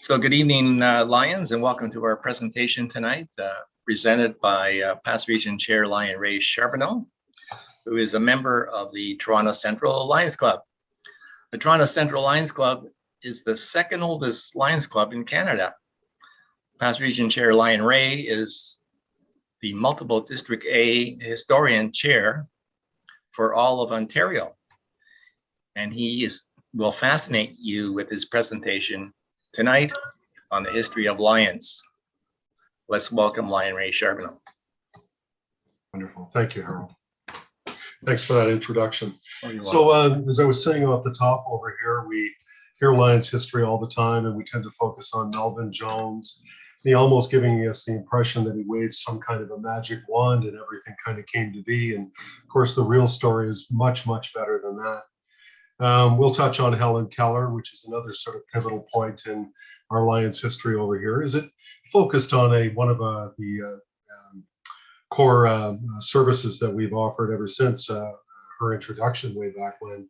So good evening, Lions, and welcome to our presentation tonight, presented by Past Region Chair Lion Ray Charbonneau, who is a member of the Toronto Central Lions Club. The Toronto Central Lions Club is the second oldest Lions Club in Canada. Past Region Chair Lion Ray is the multiple District A historian chair for all of Ontario. And will fascinate you with his presentation tonight on the history of Lions. Let's welcome Lion Ray Charbonneau. Wonderful. Thank you, Harold. Thanks for that introduction. So as I was saying off the top over here, we hear Lions history all the time, and we tend to focus on Melvin Jones, almost giving us the impression that he waved some kind of a magic wand and everything kind of came to be. And of course, the real story is much, much better than that. We'll touch on Helen Keller, which is another sort of pivotal point in our Lions history over here. Is it focused on one of the core services that we've offered ever since her introduction way back when.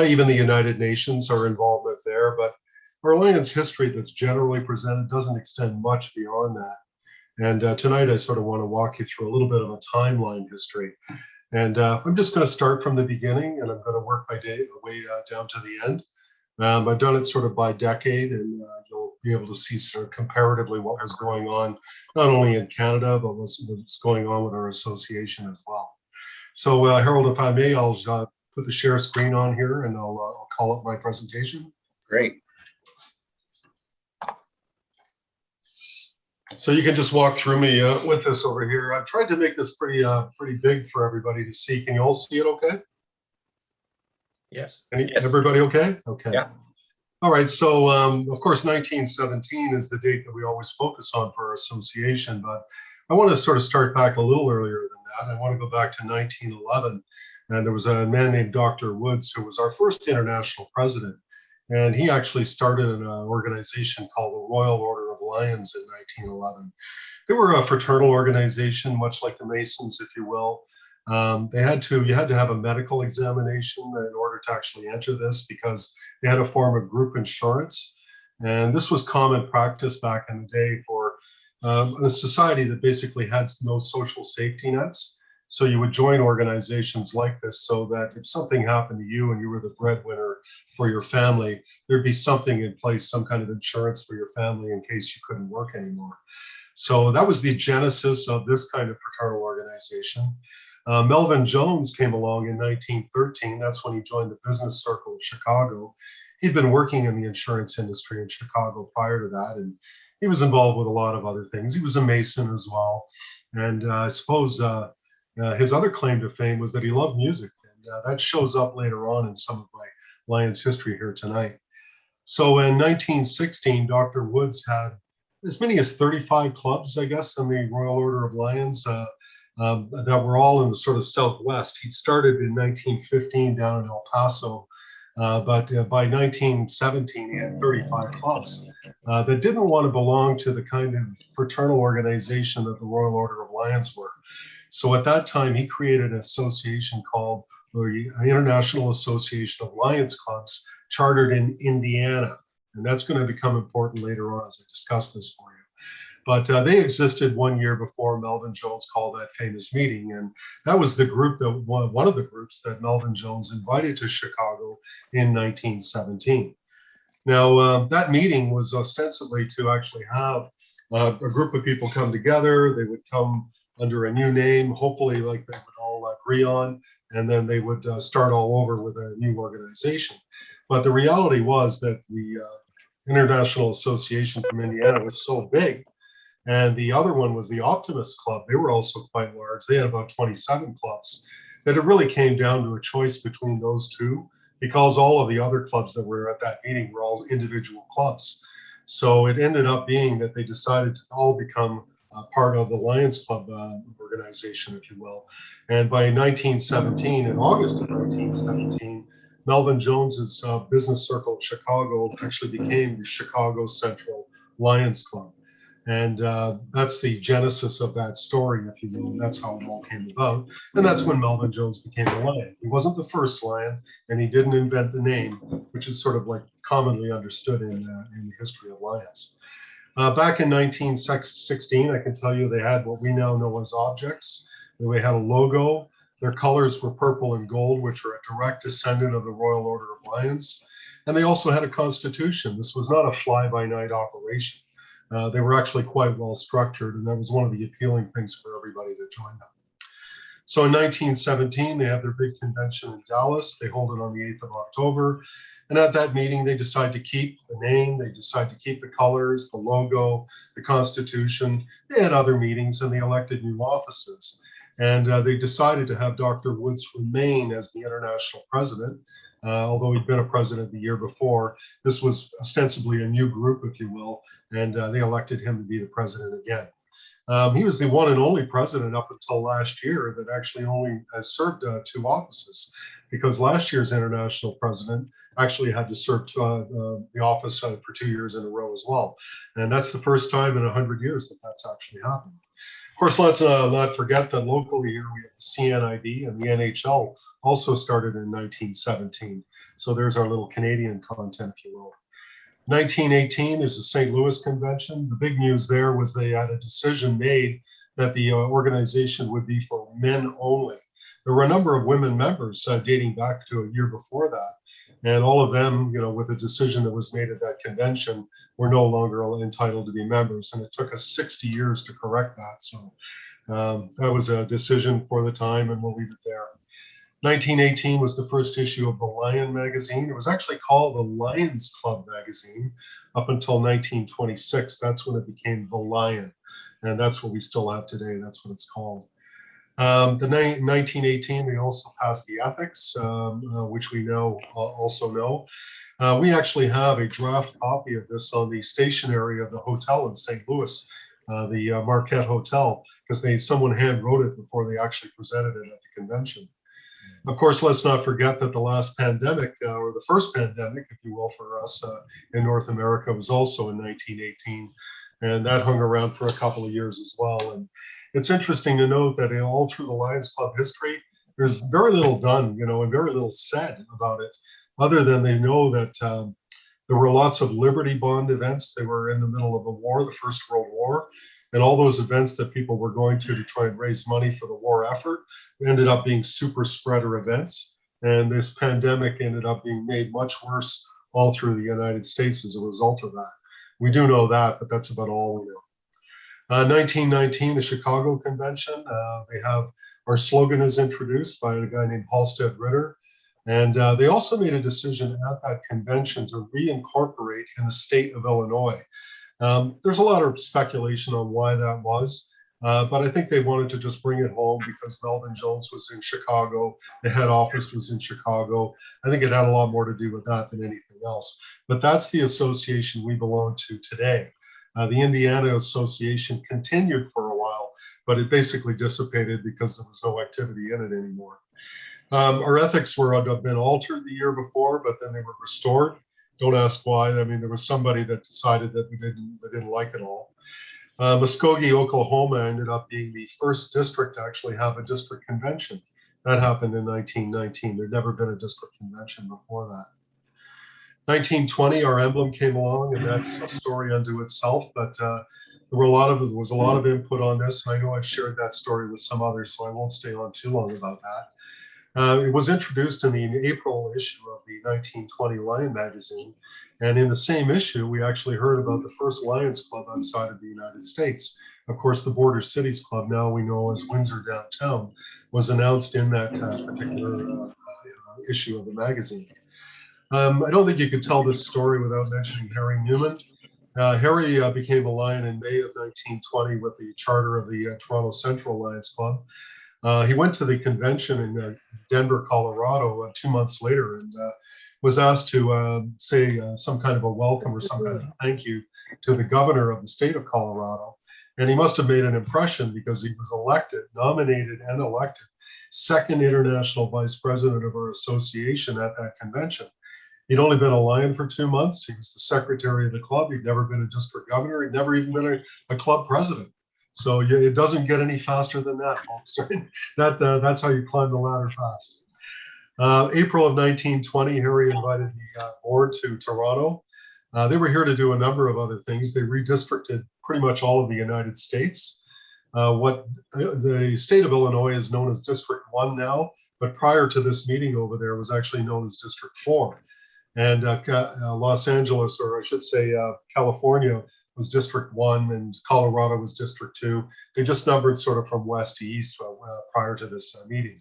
Even the United Nations, our involvement there, but our Lions history that's generally presented doesn't extend much beyond that. And tonight I sort of want to walk you through a little bit of a timeline history. And I'm just going to start from the beginning, and I'm going to work my way down to the end. I've done it sort of by decade, and you'll be able to see sort of comparatively what was going on, not only in Canada, but what's going on with our association as well. So Harold, if I may, I'll put the share screen on here, and I'll call up my presentation. Great. So you can just walk through me with this over here. I've tried to make this pretty big for everybody to see. Can you all see it okay? Yes. Yes. Everybody okay? Okay. Yeah. All right. So, of course, 1917 is the date that we always focus on for our association, but I want to sort of start back a little earlier than that. I want to go back to 1911, and there was a man named Dr. Woods who was our first international president. And he actually started an organization called the Royal Order of Lions in 1911. They were a fraternal organization, much like the Masons, if you will. You had to have a medical examination in order to actually enter this because they had a form of group insurance. And this was common practice back in the day for a society that basically had no social safety nets. So you would join organizations like this so that if something happened to you and you were the breadwinner for your family, there'd be something in place, some kind of insurance for your family in case you couldn't work anymore. So that was the genesis of this kind of fraternal organization. Melvin Jones came along in 1913. That's when he joined the Business Circle of Chicago. He'd been working in the insurance industry in Chicago prior to that, and he was involved with a lot of other things. He was a Mason as well. And I suppose his other claim to fame was that he loved music, and that shows up later on in some of my Lions history here tonight. So in 1916, Dr. Woods had as many as 35 clubs, I guess, in the Royal Order of Lions that were all in the sort of Southwest. He started in 1915 down in El Paso, but by 1917, he had 35 clubs that didn't want to belong to the kind of fraternal organization that the Royal Order of Lions were. So at that time, he created an association called the International Association of Lions Clubs, chartered in Indiana. And that's going to become important later on as I discuss this for you. But they existed 1 year before Melvin Jones called that famous meeting. And that was the group that one of the groups that Melvin Jones invited to Chicago in 1917. Now, that meeting was ostensibly to actually have a group of people come together. They would come under a new name, hopefully like they would all agree on, and then they would start all over with a new organization. But the reality was that the International Association from Indiana was so big, and the other one was the Optimist Club. They were also quite large. They had about 27 clubs, that it really came down to a choice between those two, because all of the other clubs that were at that meeting were all individual clubs. So it ended up being that they decided to all become part of the Lions Club organization, if you will. And by 1917, in August of 1917, Melvin Jones's Business Circle of Chicago actually became the Chicago Central Lions Club. And that's the genesis of that story, if you will. And that's how it all came about. And that's when Melvin Jones became a Lion. He wasn't the first Lion, and he didn't invent the name, which is sort of like commonly understood in the history of Lions. Back in 1916, I can tell you they had what we now know as objects. They had a logo. Their colors were purple and gold, which are a direct descendant of the Royal Order of Lions. And they also had a constitution. This was not a fly-by-night operation. They were actually quite well structured, and that was one of the appealing things for everybody to join them. So in 1917, they have their big convention in Dallas. They hold it on the 8th of October. And at that meeting, they decide to keep the name, they decide to keep the colors, the logo, the Constitution. They had other meetings and they elected new officers. And they decided to have Dr. Woods remain as the international president. Although he'd been a president the year before, this was ostensibly a new group, if you will, and they elected him to be the president again. He was the one and only president up until last year that actually only served 2 offices, because last year's international president actually had to serve the office for 2 years in a row as well. And that's the first time in 100 years that that's actually happened. Of course, let's not forget that locally here we have the CNIB, and the NHL also started in 1917. So there's our little Canadian content, if you will. 1918, there's the St. Louis Convention. The big news there was they had a decision made that the organization would be for men only. There were a number of women members dating back to a year before that. And all of them, with a decision that was made at that convention, were no longer entitled to be members. And it took us 60 years to correct that. So that was a decision for the time, and we'll leave it there. 1918 was the first issue of the Lion magazine. It was actually called the Lions Club magazine up until 1926. That's when it became the Lion. And that's what we still have today. That's what it's called. In 1918, they also passed the ethics, which we also know. We actually have a draft copy of this on the stationery of the hotel in St. Louis, the Marquette Hotel, because someone hand wrote it before they actually presented it at the convention. Of course, let's not forget that the last pandemic, or the first pandemic, if you will, for us in North America was also in 1918. And that hung around for a couple of years as well. And it's interesting to note that all through the Lions Club history, there's very little done, and very little said about it, other than they know that there were lots of Liberty Bond events. They were in the middle of the war, the First World War. And all those events that people were going to try and raise money for the war effort ended up being super spreader events. And this pandemic ended up being made much worse all through the United States as a result of that. We do know that, but that's about all we know. 1919, the Chicago Convention. They have our slogan is introduced by a guy named Halstead Ritter. And they also made a decision at that convention to reincorporate in the state of Illinois. There's a lot of speculation on why that was, but I think they wanted to just bring it home because Melvin Jones was in Chicago, the head office was in Chicago. I think it had a lot more to do with that than anything else. But that's the association we belong to today. The Indiana Association continued for a while, but it basically dissipated because there was no activity in it anymore. Our ethics had been altered the year before, but then they were restored. Don't ask why. I mean, there was somebody that decided that they didn't like it all. Muskogee, Oklahoma ended up being the first district to actually have a district convention. That happened in 1919. There'd never been a district convention before that. 1920, our emblem came along, and that's a story unto itself. But there was a lot of input on this, and I know I've shared that story with some others, so I won't stay on too long about that. It was introduced in the April issue of the 1920 Lion magazine. And in the same issue, we actually heard about the first Lions Club outside of the United States. Of course, the Border Cities Club, now we know as Windsor Downtown, was announced in that particular issue of the magazine. I don't think you could tell this story without mentioning Harry Newman. Harry became a Lion in May of 1920 with the charter of the Toronto Central Lions Club. He went to the convention in Denver, Colorado 2 months later and was asked to say some kind of a welcome or some kind of thank you to the governor of the state of Colorado. And he must have made an impression because he was nominated and elected second international vice president of our association at that convention. He'd only been a Lion for 2 months. He was the secretary of the club. He'd never been a district governor. He'd never even been a club president. So it doesn't get any faster than that, folks. That's how you climb the ladder fast. April of 1920, Harry invited the board to Toronto. They were here to do a number of other things. They redistricted pretty much all of the United States. What the state of Illinois is known as District 1 now, but prior to this meeting over there was actually known as District 4. And Los Angeles, or I should say California, was District 1 and Colorado was District 2. They just numbered sort of from west to east prior to this meeting.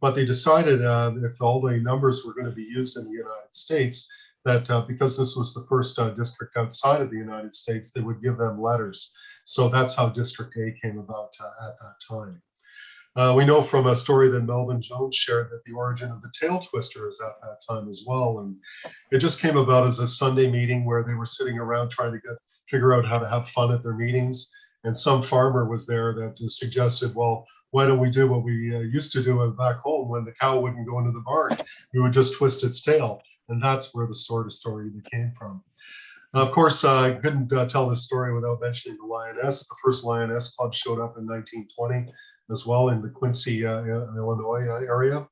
But they decided if all the numbers were going to be used in the United States, that because this was the first district outside of the United States, they would give them letters. So that's how District A came about at that time. We know from a story that Melvin Jones shared that the origin of the tail twister is at that time as well. And it just came about as a Sunday meeting where they were sitting around trying to figure out how to have fun at their meetings. And some farmer was there that suggested, well, why don't we do what we used to do back home when the cow wouldn't go into the barn? We would just twist its tail. And that's where the story came from. Of course, I couldn't tell this story without mentioning the Lioness. The first Lioness Club showed up in 1920 as well in the Quincy, Illinois area.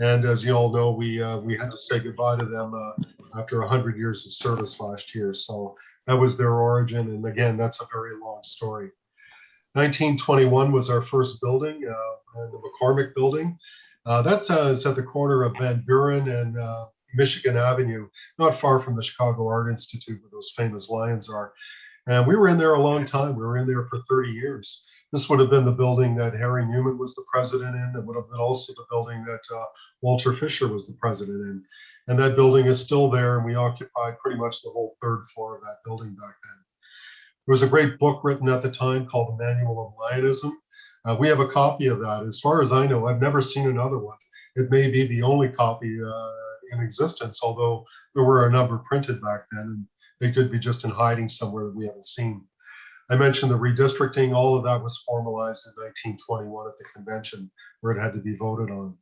And as you all know, we had to say goodbye to them after 100 years of service last year. So that was their origin. And again, that's a very long story. 1921 was our first building, the McCormick Building. That's it's at the corner of Van Buren and Michigan Avenue, not far from the Chicago Art Institute where those famous lions are. And we were in there a long time. We were in there for 30 years. This would have been the building that Harry Newman was the president in. It would have been also the building that Walter Fisher was the president in. And that building is still there, and we occupied pretty much the whole third floor of that building back then. There was a great book written at the time called The Manual of Lionism. We have a copy of that. As far as I know, I've never seen another one. It may be the only copy in existence, although there were a number printed back then, and they could be just in hiding somewhere that we haven't seen. I mentioned the redistricting. All of that was formalized in 1921 at the convention where it had to be voted on.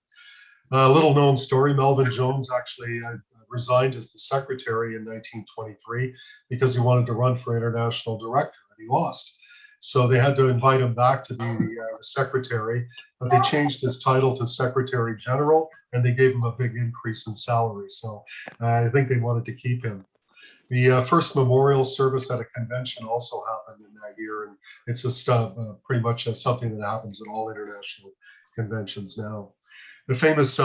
A little known story, Melvin Jones actually resigned as the secretary in 1923 because he wanted to run for international director and he lost. So they had to invite him back to be the secretary, but they changed his title to Secretary General and they gave him a big increase in salary. So I think they wanted to keep him. The first memorial service at a convention also happened in that year, and it's just pretty much something that happens at all international conventions now. The famous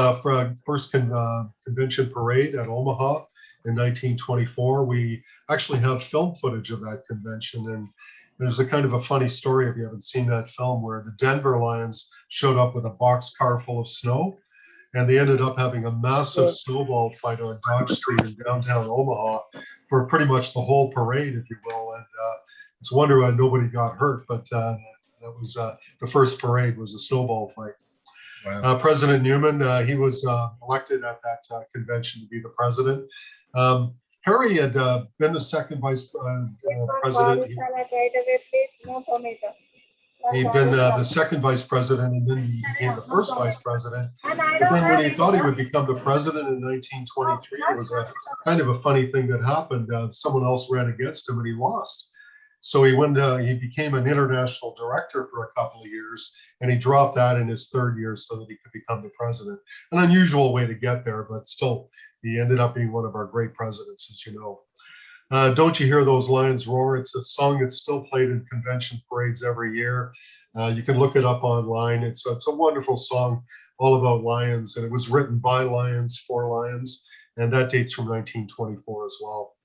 first convention parade at Omaha in 1924, we actually have film footage of that convention, and there's a kind of a funny story if you haven't seen that film where the Denver Lions showed up with a boxcar full of snow, and they ended up having a massive snowball fight on Dodge Street in downtown Omaha for pretty much the whole parade, if you will. And it's a wonder why nobody got hurt, but that was the first parade was a snowball fight. Wow. President Newman, he was elected at that convention to be the president. Harry had been the second vice president. He'd been the second vice president, and then he became the first vice president. But then when he thought he would become the president in 1923, it was a kind of a funny thing that happened. Someone else ran against him and he lost. So he became an international director for a couple of years, and he dropped that in his third year so that he could become the president. An unusual way to get there, but still, he ended up being one of our great presidents, as you know. Don't You Hear Those Lions Roar? It's a song that's still played in convention parades every year. You can look it up online. It's a wonderful song all about lions, and it was written by lions for lions, and that dates from 1924 as well.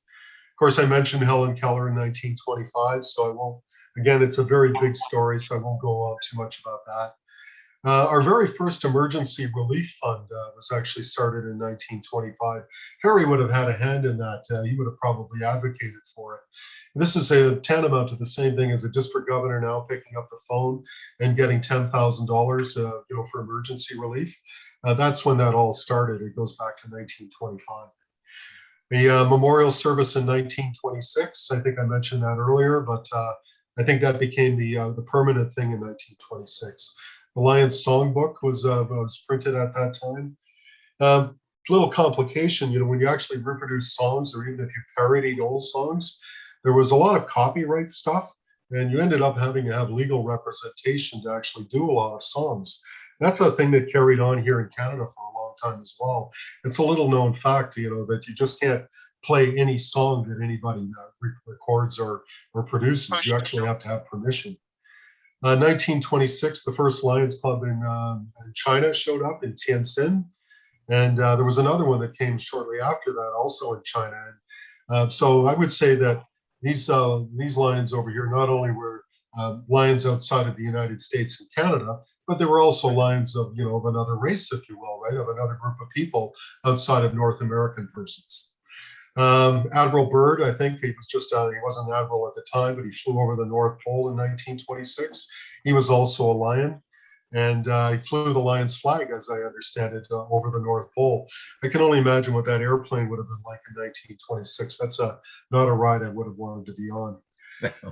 Of course, I mentioned Helen Keller in 1925, so I won't, again, it's a very big story, so I won't go on too much about that. Our very first emergency relief fund was actually started in 1925. Harry would have had a hand in that. He would have probably advocated for it. This is a tantamount to the same thing as a district governor now picking up the phone and getting $10,000, for emergency relief. That's when that all started. It goes back to 1925. The memorial service in 1926, I think I mentioned that earlier, but I think that became the permanent thing in 1926. The Lions Songbook was printed at that time. little complication, when you actually reproduce songs or even if you parodied old songs, there was a lot of copyright stuff, and you ended up having to have legal representation to actually do a lot of songs. That's a thing that carried on here in Canada for a long time as well. It's a little known fact, that you just can't play any song that anybody records or produces. You actually have to have permission. 1926, the first Lions Club in China showed up in Tianjin. And there was another one that came shortly after that, also in China. And so I would say that these lions over here not only were lions outside of the United States and Canada, but they were also lions of of another race, if you will, right, of another group of people outside of North American persons. Admiral Byrd, I think he wasn't an admiral at the time, but he flew over the North Pole in 1926. He was also a lion. And he flew the Lions flag, as I understand it, over the North Pole. I can only imagine what that airplane would have been like in 1926. That's not a ride I would have wanted to be on.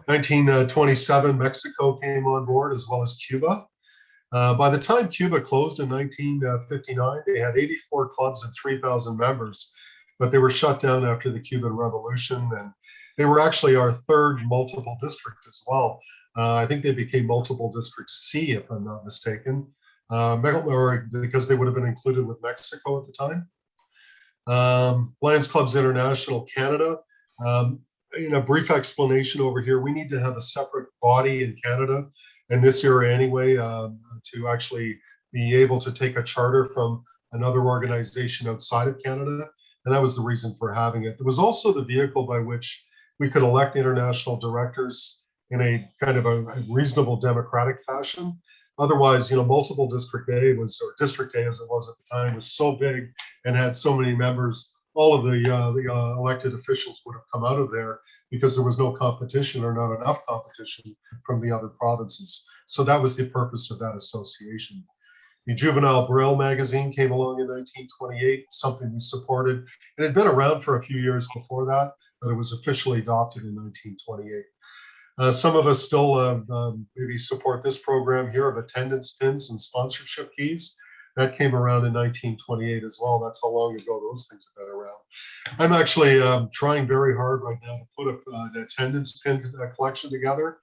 1927, Mexico came on board, as well as Cuba. By the time Cuba closed in 1959, they had 84 clubs and 3,000 members, but they were shut down after the Cuban Revolution, and they were actually our third multiple district as well. I think they became multiple district C, if I'm not mistaken, because they would have been included with Mexico at the time. Lions Clubs International Canada. In a brief explanation over here, we need to have a separate body in Canada in this era anyway, to actually be able to take a charter from another organization outside of Canada. And that was the reason for having it. It was also the vehicle by which we could elect international directors in a kind of a reasonable democratic fashion. Otherwise, multiple district A or district A as it was at the time, was so big and had so many members. All of the elected officials would have come out of there because there was no competition or not enough competition from the other provinces. So that was the purpose of that association. The Juvenile Braille magazine came along in 1928, something we supported. It had been around for a few years before that, but it was officially adopted in 1928. Some of us still maybe support this program here of attendance pins and sponsorship keys. That came around in 1928 as well. That's how long ago those things have been around. I'm actually trying very hard right now to put an attendance pin collection together.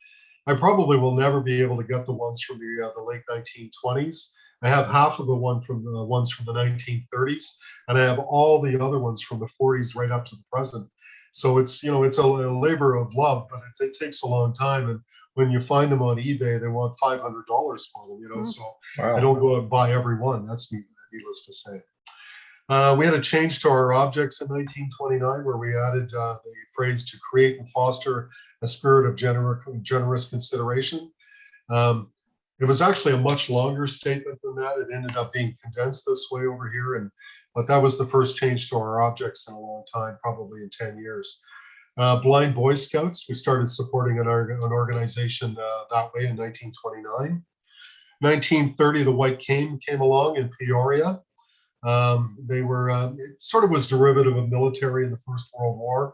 I probably will never be able to get the ones from the late 1920s. I have half of the ones from the 1930s, and I have all the other ones from the 40s right up to the present. So it's a labor of love, but it takes a long time. And when you find them on eBay, they want $500 for them. So Wow. I don't go and buy every one. That's needless to say. We had a change to our objects in 1929 where we added the phrase to create and foster a spirit of generous consideration. It was actually a much longer statement than that. It ended up being condensed this way over here, but that was the first change to our objects in a long time, probably in 10 years. Blind Boy Scouts, we started supporting an organization that way in 1929. 1930, the White Cane came along in Peoria. They were, it sort of was derivative of military in the First World War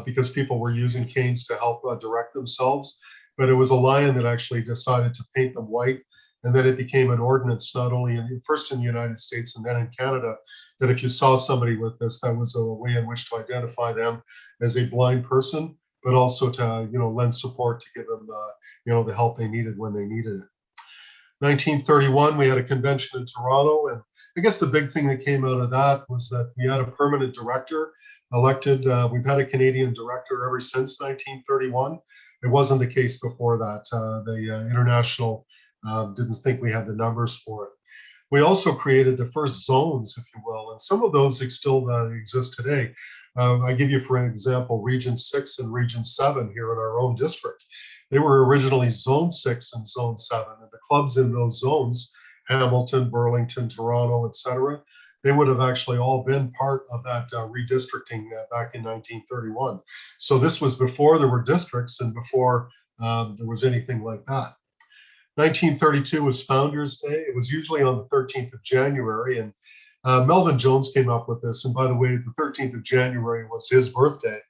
because people were using canes to help direct themselves. But it was a lion that actually decided to paint them white. And then it became an ordinance, not only first in the United States and then in Canada, that if you saw somebody with this, that was a way in which to identify them as a blind person, but also to, lend support to give them, the help they needed when they needed it. 1931, we had a convention in Toronto. And I guess the big thing that came out of that was that we had a permanent director elected. We've had a Canadian director ever since 1931. It wasn't the case before that. The international didn't think we had the numbers for it. We also created the first zones, if you will, and some of those still exist today. I give you, for an example, Region 6 and Region 7 here in our own district. They were originally Zone 6 and Zone 7, and the clubs in those zones, Hamilton, Burlington, Toronto, etc., they would have actually all been part of that redistricting back in 1931. So this was before there were districts and before there was anything like that. 1932 was Founders Day. It was usually on the 13th of January, and Melvin Jones came up with this. And by the way, the 13th of January was his birthday.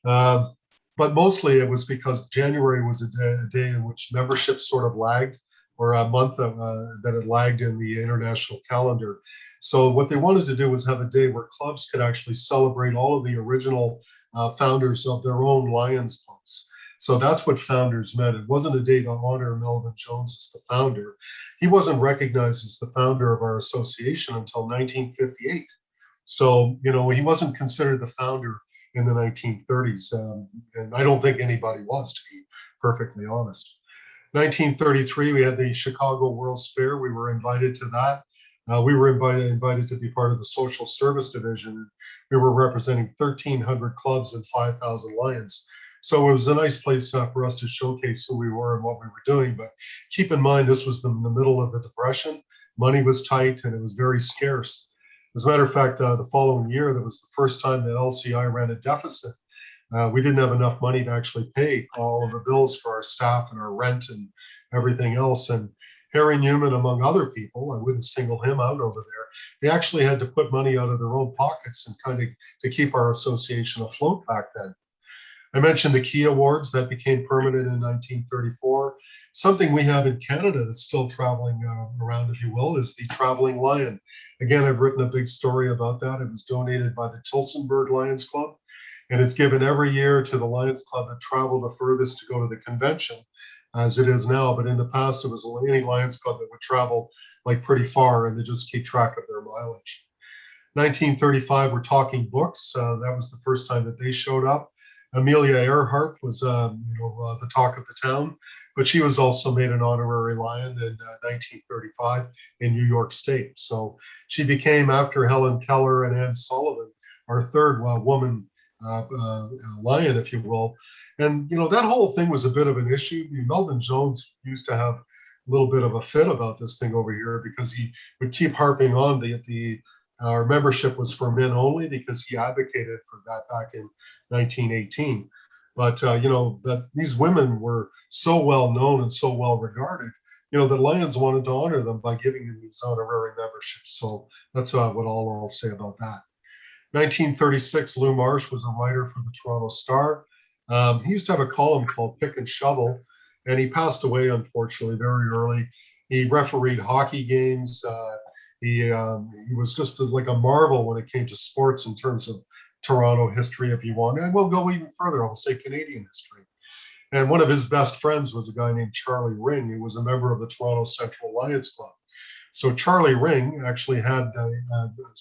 But mostly it was because January was a day in which membership sort of lagged or a month that it lagged in the international calendar. So what they wanted to do was have a day where clubs could actually celebrate all of the original founders of their own Lions clubs. So that's what founders meant. It wasn't a day to honor Melvin Jones as the founder. He wasn't recognized as the founder of our association until 1958. So, he wasn't considered the founder in the 1930s. And I don't think anybody was, to be perfectly honest. 1933, we had the Chicago World's Fair. We were invited to that. We were invited to be part of the social service division. We were representing 1,300 clubs and 5,000 Lions. So it was a nice place for us to showcase who we were and what we were doing. But keep in mind, this was the middle of the Depression. Money was tight and it was very scarce. As a matter of fact, the following year, that was the first time that LCI ran a deficit. We didn't have enough money to actually pay all of the bills for our staff and our rent and everything else. And Harry Newman, among other people, I wouldn't single him out over there, they actually had to put money out of their own pockets and kind of to keep our association afloat back then. I mentioned the Key Awards that became permanent in 1934. Something we have in Canada that's still traveling around, if you will, is the Traveling Lion. Again, I've written a big story about that. It was donated by the Tillsonburg Lions Club, and it's given every year to the Lions Club that travel the furthest to go to the convention, as it is now. But in the past, it was any Lions Club that would travel like pretty far, and they just keep track of their mileage. 1935, we're talking books. That was the first time that they showed up. Amelia Earhart was, the talk of the town, but she was also made an honorary Lion in 1935 in New York State. So she became, after Helen Keller and Anne Sullivan, our third woman Lion, if you will. And, that whole thing was a bit of an issue. Melvin Jones used to have a little bit of a fit about this thing over here because he would keep harping on our membership was for men only because he advocated for that back in 1918. But, that these women were so well known and so well regarded, the Lions wanted to honor them by giving them these honorary memberships. So that's what I'll say about that. 1936, Lou Marsh was a writer for the Toronto Star. He used to have a column called Pick and Shovel, and he passed away, unfortunately, very early. He refereed hockey games. He was just like a marvel when it came to sports in terms of Toronto history, if you want. And we'll go even further. I'll say Canadian history. And one of his best friends was a guy named Charlie Ring. He was a member of the Toronto Central Lions Club. So Charlie Ring actually had a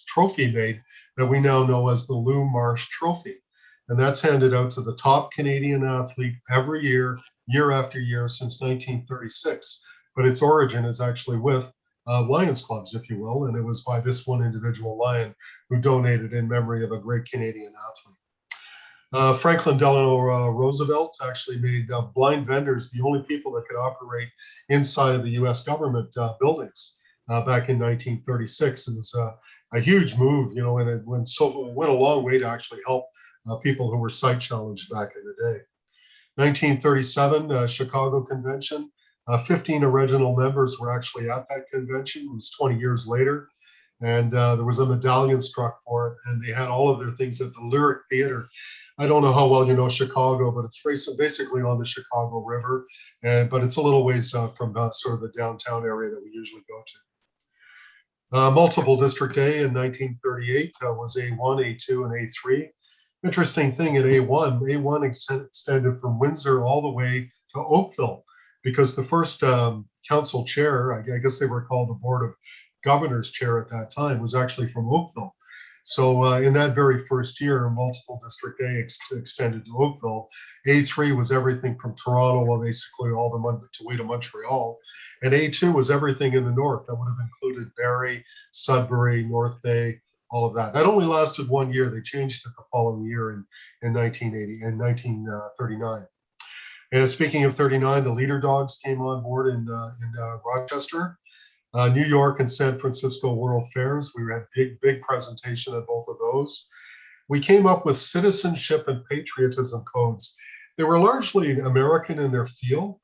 trophy made that we now know as the Lou Marsh Trophy. And that's handed out to the top Canadian athlete every year, year after year since 1936. But its origin is actually with Lions clubs, if you will, and it was by this one individual Lion who donated in memory of a great Canadian athlete. Franklin Delano Roosevelt actually made blind vendors the only people that could operate inside of the U.S. government buildings back in 1936. It was a huge move, and it went a long way to actually help people who were sight challenged back in the day. 1937 Chicago Convention. 15 original members were actually at that convention. It was 20 years later. And there was a medallion struck for it. And they had all of their things at the Lyric Theater. I don't know how well you know Chicago, but it's basically on the Chicago River. But it's a little ways from sort of the downtown area that we usually go to. Multiple District A in 1938 was A1, A2, and A3. Interesting thing in A1 extended from Windsor all the way to Oakville, because the first council chair, I guess they were called the Board of Governors chair at that time, was actually from Oakville. So in that very first year, multiple District A extended to Oakville. A3 was everything from Toronto, well, basically all the way to Montreal. And A2 was everything in the north. That would have included Barrie, Sudbury, North Bay, all of that. That only lasted 1 year. They changed it the following year in 1939. And speaking of 39, the Leader Dogs came on board in Rochester. New York and San Francisco World Fairs. We had big presentation at both of those. We came up with citizenship and patriotism codes. They were largely American in their feel,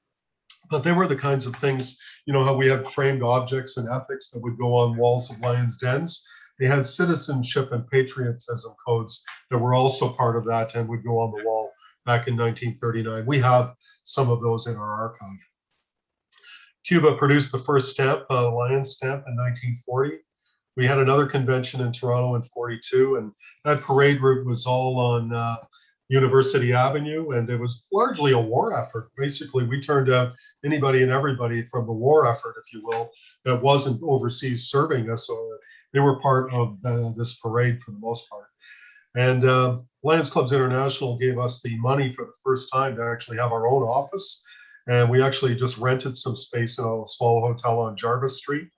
but they were the kinds of things, how we had framed objects and ethics that would go on walls of lions' dens. They had citizenship and patriotism codes that were also part of that and would go on the wall back in 1939. We have some of those in our archive. Cuba produced the first stamp, Lions stamp, in 1940. We had another convention in Toronto in 42, and that parade route was all on University Avenue, and it was largely a war effort. Basically, we turned out anybody and everybody from the war effort, if you will, that wasn't overseas serving us. So they were part of this parade for the most part. And Lions Clubs International gave us the money for the first time to actually have our own office. And we actually just rented some space in a small hotel on Jarvis Street.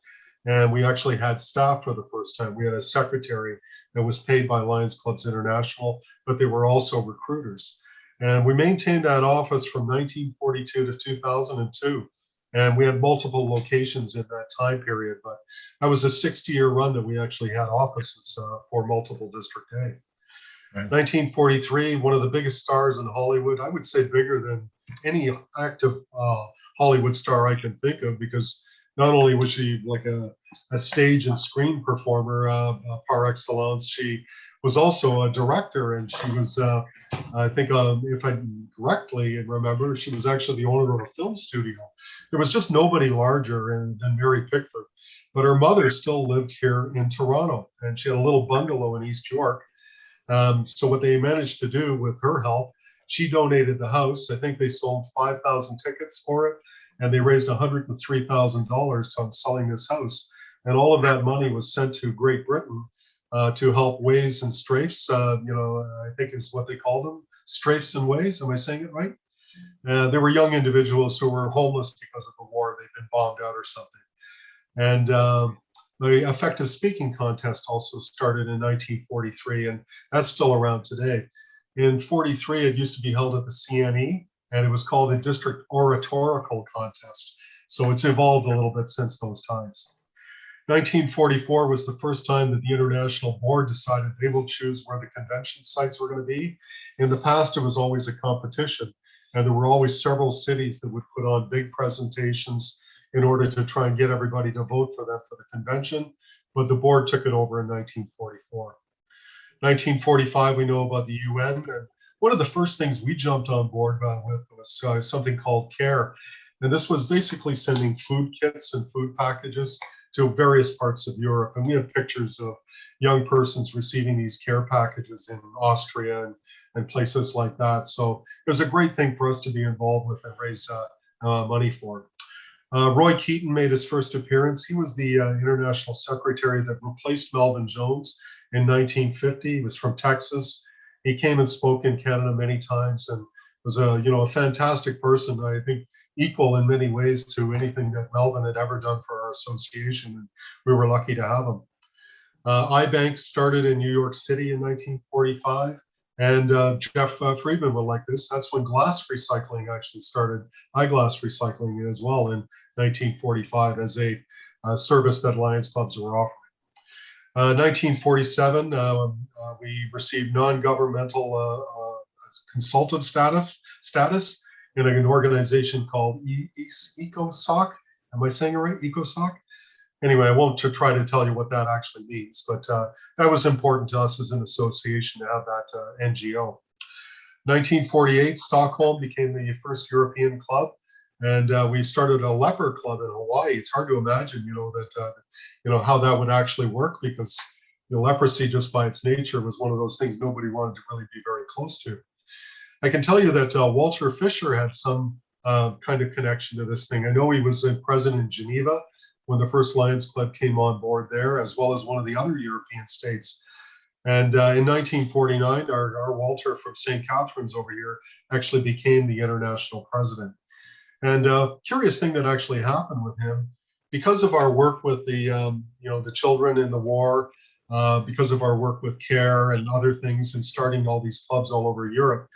And we actually had staff for the first time. We had a secretary that was paid by Lions Clubs International, but they were also recruiters. And we maintained that office from 1942 to 2002. And we had multiple locations in that time period, but that was a 60-year run that we actually had offices for multiple District A. Right. 1943, one of the biggest stars in Hollywood, I would say bigger than any active Hollywood star I can think of, because not only was she like a stage and screen performer par excellence, she was also a director, and she was, I think, if I correctly remember, she was actually the owner of a film studio. There was just nobody larger than Mary Pickford, but her mother still lived here in Toronto, and she had a little bungalow in East York. So what they managed to do with her help, she donated the house. I think they sold 5,000 tickets for it, and they raised $103,000 on selling this house. And all of that money was sent to Great Britain to help ways and strafes. I think is what they call them, strafes and ways. Am I saying it right? There were young individuals who were homeless because of the war. They'd been bombed out or something. And the effective speaking contest also started in 1943, and that's still around today. In 43, it used to be held at the CNE, and it was called the District Oratorical Contest. So it's evolved a little bit since those times. 1944 was the first time that the International Board decided they will choose where the convention sites were going to be. In the past, it was always a competition, and there were always several cities that would put on big presentations in order to try and get everybody to vote for them for the convention, but the board took it over in 1944. 1945, we know about the UN, and one of the first things we jumped on board with was something called CARE, and this was basically sending food kits and food packages to various parts of Europe, and we have pictures of young persons receiving these care packages in Austria and places like that. So it was a great thing for us to be involved with and raise money for. Roy Keaton made his first appearance. He was the international secretary that replaced Melvin Jones in 1950. He was from Texas. He came and spoke in Canada many times and was a fantastic person. I think equal in many ways to anything that Melvin had ever done for our association, and we were lucky to have him. iBank started in New York City in 1945. And Jeff Friedman will like this. That's when glass recycling actually started, eyeglass recycling as well in 1945 as a service that Lions Clubs were offering. 1947, we received non-governmental consultative status in an organization called ECOSOC. Am I saying it right? ECOSOC? Anyway, I won't try to tell you what that actually means, but that was important to us as an association to have that NGO. 1948, Stockholm became the first European club, and we started a leper club in Hawaii. It's hard to imagine, how that would actually work, because leprosy, just by its nature, was one of those things nobody wanted to really be very close to. I can tell you that Walter Fisher had some kind of connection to this thing. I know he was present in Geneva when the first Lions Club came on board there, as well as one of the other European states. And in 1949, our Walter from St. Catharines over here actually became the international president. And curious thing that actually happened with him, because of our work with the children in the war, because of our work with CARE and other things and starting all these clubs all over Europe,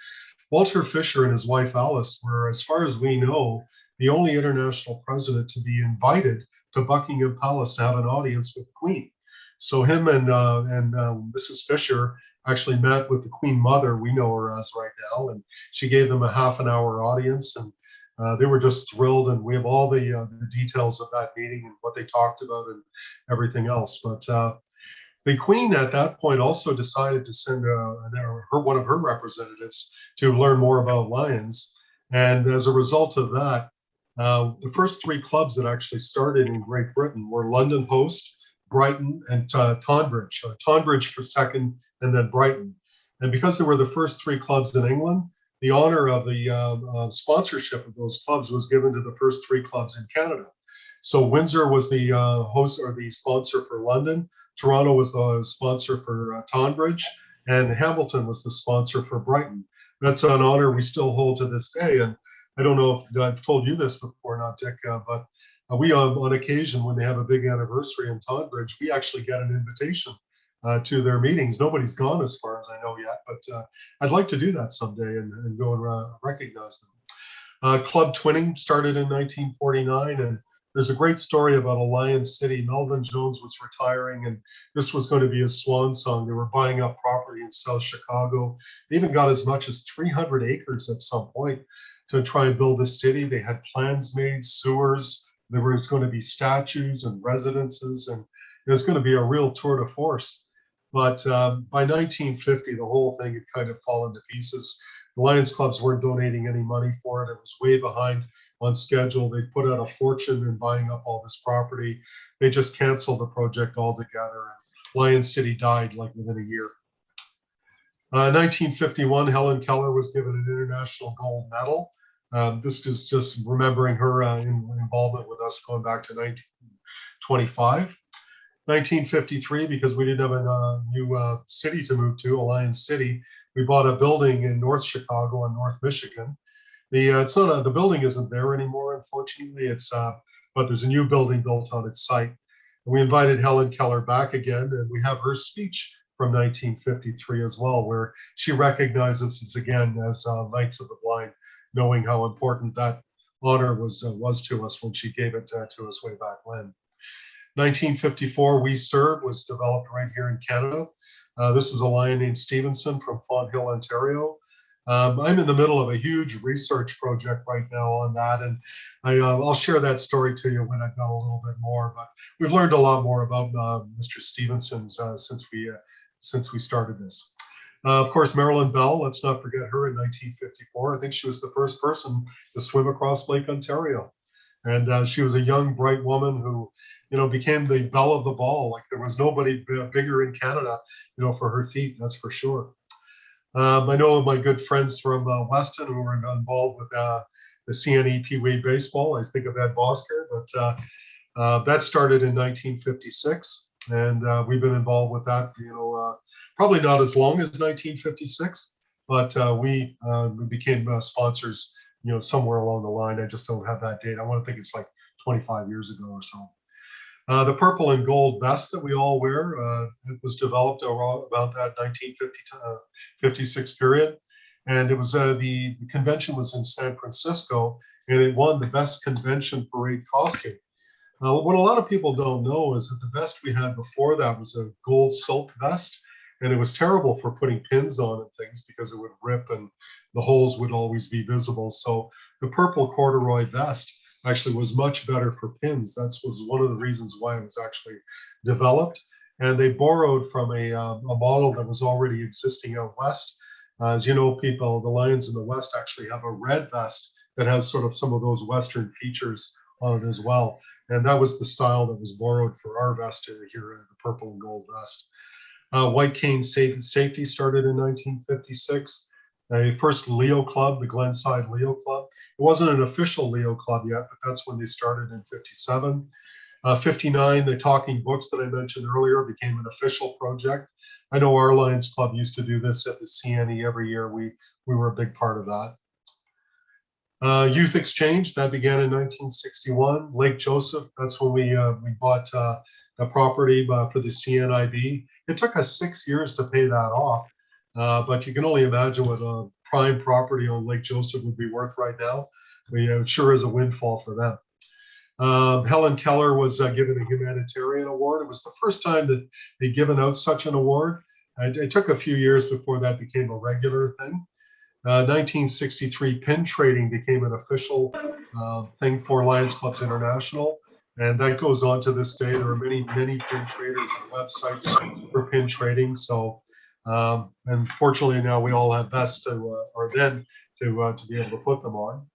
Walter Fisher and his wife Alice were, as far as we know, the only international president to be invited to Buckingham Palace to have an audience with the Queen. So him and Mrs. Fisher actually met with the Queen Mother, we know her as right now, and she gave them a half-an-hour audience, and they were just thrilled. And we have all the details of that meeting and what they talked about and everything else. But the Queen at that point also decided to send one of her representatives to learn more about lions, and as a result of that, The first three clubs that actually started in Great Britain were London Host, Brighton, and Tonbridge. Tonbridge for second, and then Brighton. And because they were the first three clubs in England, the honor of the sponsorship of those clubs was given to the first three clubs in Canada. So Windsor was the host or the sponsor for London, Toronto was the sponsor for Tonbridge, and Hamilton was the sponsor for Brighton. That's an honor we still hold to this day. And I don't know if I've told you this before, not Dick, but we on occasion, when they have a big anniversary in Tonbridge, we actually get an invitation to their meetings. Nobody's gone as far as I know yet, but I'd like to do that someday and go and recognize them. Club twinning started in 1949, and there's a great story about a Lion City. Melvin Jones was retiring, and this was going to be a swan song. They were buying up property in South Chicago. They even got as much as 300 acres at some point to try and build a city. They had plans made, sewers. There was going to be statues and residences, and it was going to be a real tour de force. But by 1950, the whole thing had kind of fallen to pieces. The Lions clubs weren't donating any money for it. It was way behind on schedule. They put out a fortune in buying up all this property. They just canceled the project altogether. Lion City died like within a year. 1951, Helen Keller was given an international gold medal. This is just remembering her involvement with us going back to 1925. 1953, because we didn't have a new city to move to, Alliance City, we bought a building in North Chicago and North Michigan. The building isn't there anymore, unfortunately. But there's a new building built on its site. And we invited Helen Keller back again, and we have her speech from 1953 as well, where she recognizes us again as Knights of the Blind, knowing how important that honor was to us when she gave it to us way back when. 1954, We Serve was developed right here in Canada. This is a lion named Stevenson from Fonthill, Ontario. I'm in the middle of a huge research project right now on that, and I'll share that story to you when I've got a little bit more. But we've learned a lot more about Mr. Stevenson since we started this. Of course, Marilyn Bell, let's not forget her in 1954. I think she was the first person to swim across Lake Ontario. And she was a young, bright woman who, became the belle of the ball. Like there was nobody bigger in Canada, for her feat, that's for sure. I know my good friends from Weston who were involved with the CNE Pee Wee baseball. I think of Ed Bosker, but that started in 1956. And we've been involved with that, probably not as long as 1956, but we became sponsors, somewhere along the line. I just don't have that date. I want to think it's like 25 years ago or so. The purple and gold vest that we all wear, it was developed about that 1956 period. And it was the convention was in San Francisco, and it won the best convention parade costume. What a lot of people don't know is that the vest we had before that was a gold silk vest, and it was terrible for putting pins on and things because it would rip and the holes would always be visible. So the purple corduroy vest actually was much better for pins. That was one of the reasons why it was actually developed. And they borrowed from a model that was already existing out west. As you know, the Lions in the West actually have a red vest that has sort of some of those Western features on it as well. And that was the style that was borrowed for our vest here, the purple and gold vest. White Cane Safety started in 1956. The first Leo Club, the Glenside Leo Club. It wasn't an official Leo Club yet, but that's when they started in 57. 59, the Talking Books that I mentioned earlier became an official project. I know our Lions Club used to do this at the CNE every year. We were a big part of that. Youth Exchange, that began in 1961. Lake Joseph, that's when we bought a property for the CNIB. It took us 6 years to pay that off, but you can only imagine what a prime property on Lake Joseph would be worth right now. It sure is a windfall for them. Helen Keller was given a humanitarian award. It was the first time that they'd given out such an award. It took a few years before that became a regular thing. 1963, pin trading became an official thing for Lions Clubs International, and that goes on to this day. There are many pin traders and websites for pin trading. So, and fortunately now we all have vests to be able to put them on.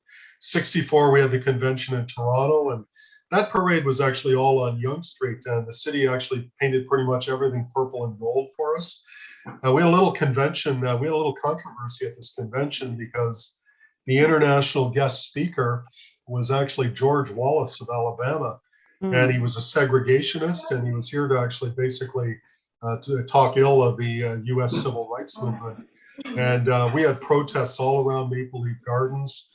'64, we had the convention in Toronto, and that parade was actually all on Yonge Street, and the city actually painted pretty much everything purple and gold for us. We had a little convention, we had a little controversy at this convention because the international guest speaker was actually George Wallace of Alabama, and he was a segregationist, and he was here to actually basically to talk ill of the U.S. civil rights movement. And we had protests all around Maple Leaf Gardens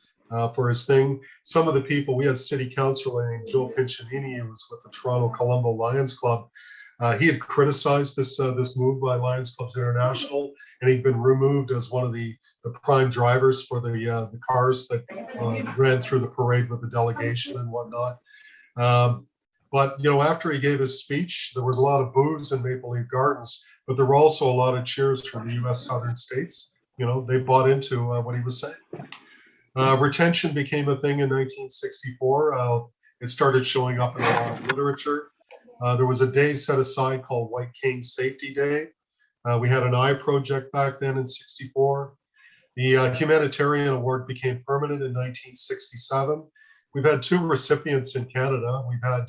for his thing. Some of the people, we had city councilor named Joe Piccinini, who was with the Toronto Colombo Lions Club. He had criticized this move by Lions Clubs International, and he'd been removed as one of the prime drivers for the cars that ran through the parade with the delegation and whatnot. But after he gave his speech, there was a lot of boos in Maple Leaf Gardens, but there were also a lot of cheers from the U.S. southern states. They bought into what he was saying. Retention became a thing in 1964. It started showing up in a lot of literature. There was a day set aside called White Cane Safety Day. We had an eye project back then in '64. The Humanitarian Award became permanent in 1967. We've had two recipients in Canada. We've had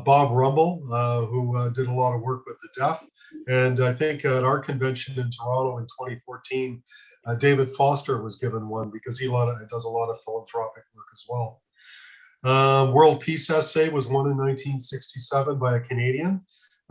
Bob Rumble, who did a lot of work with the deaf. And I think at our convention in Toronto in 2014, David Foster was given one because he does a lot of philanthropic work as well. World Peace Essay was won in 1967 by a Canadian.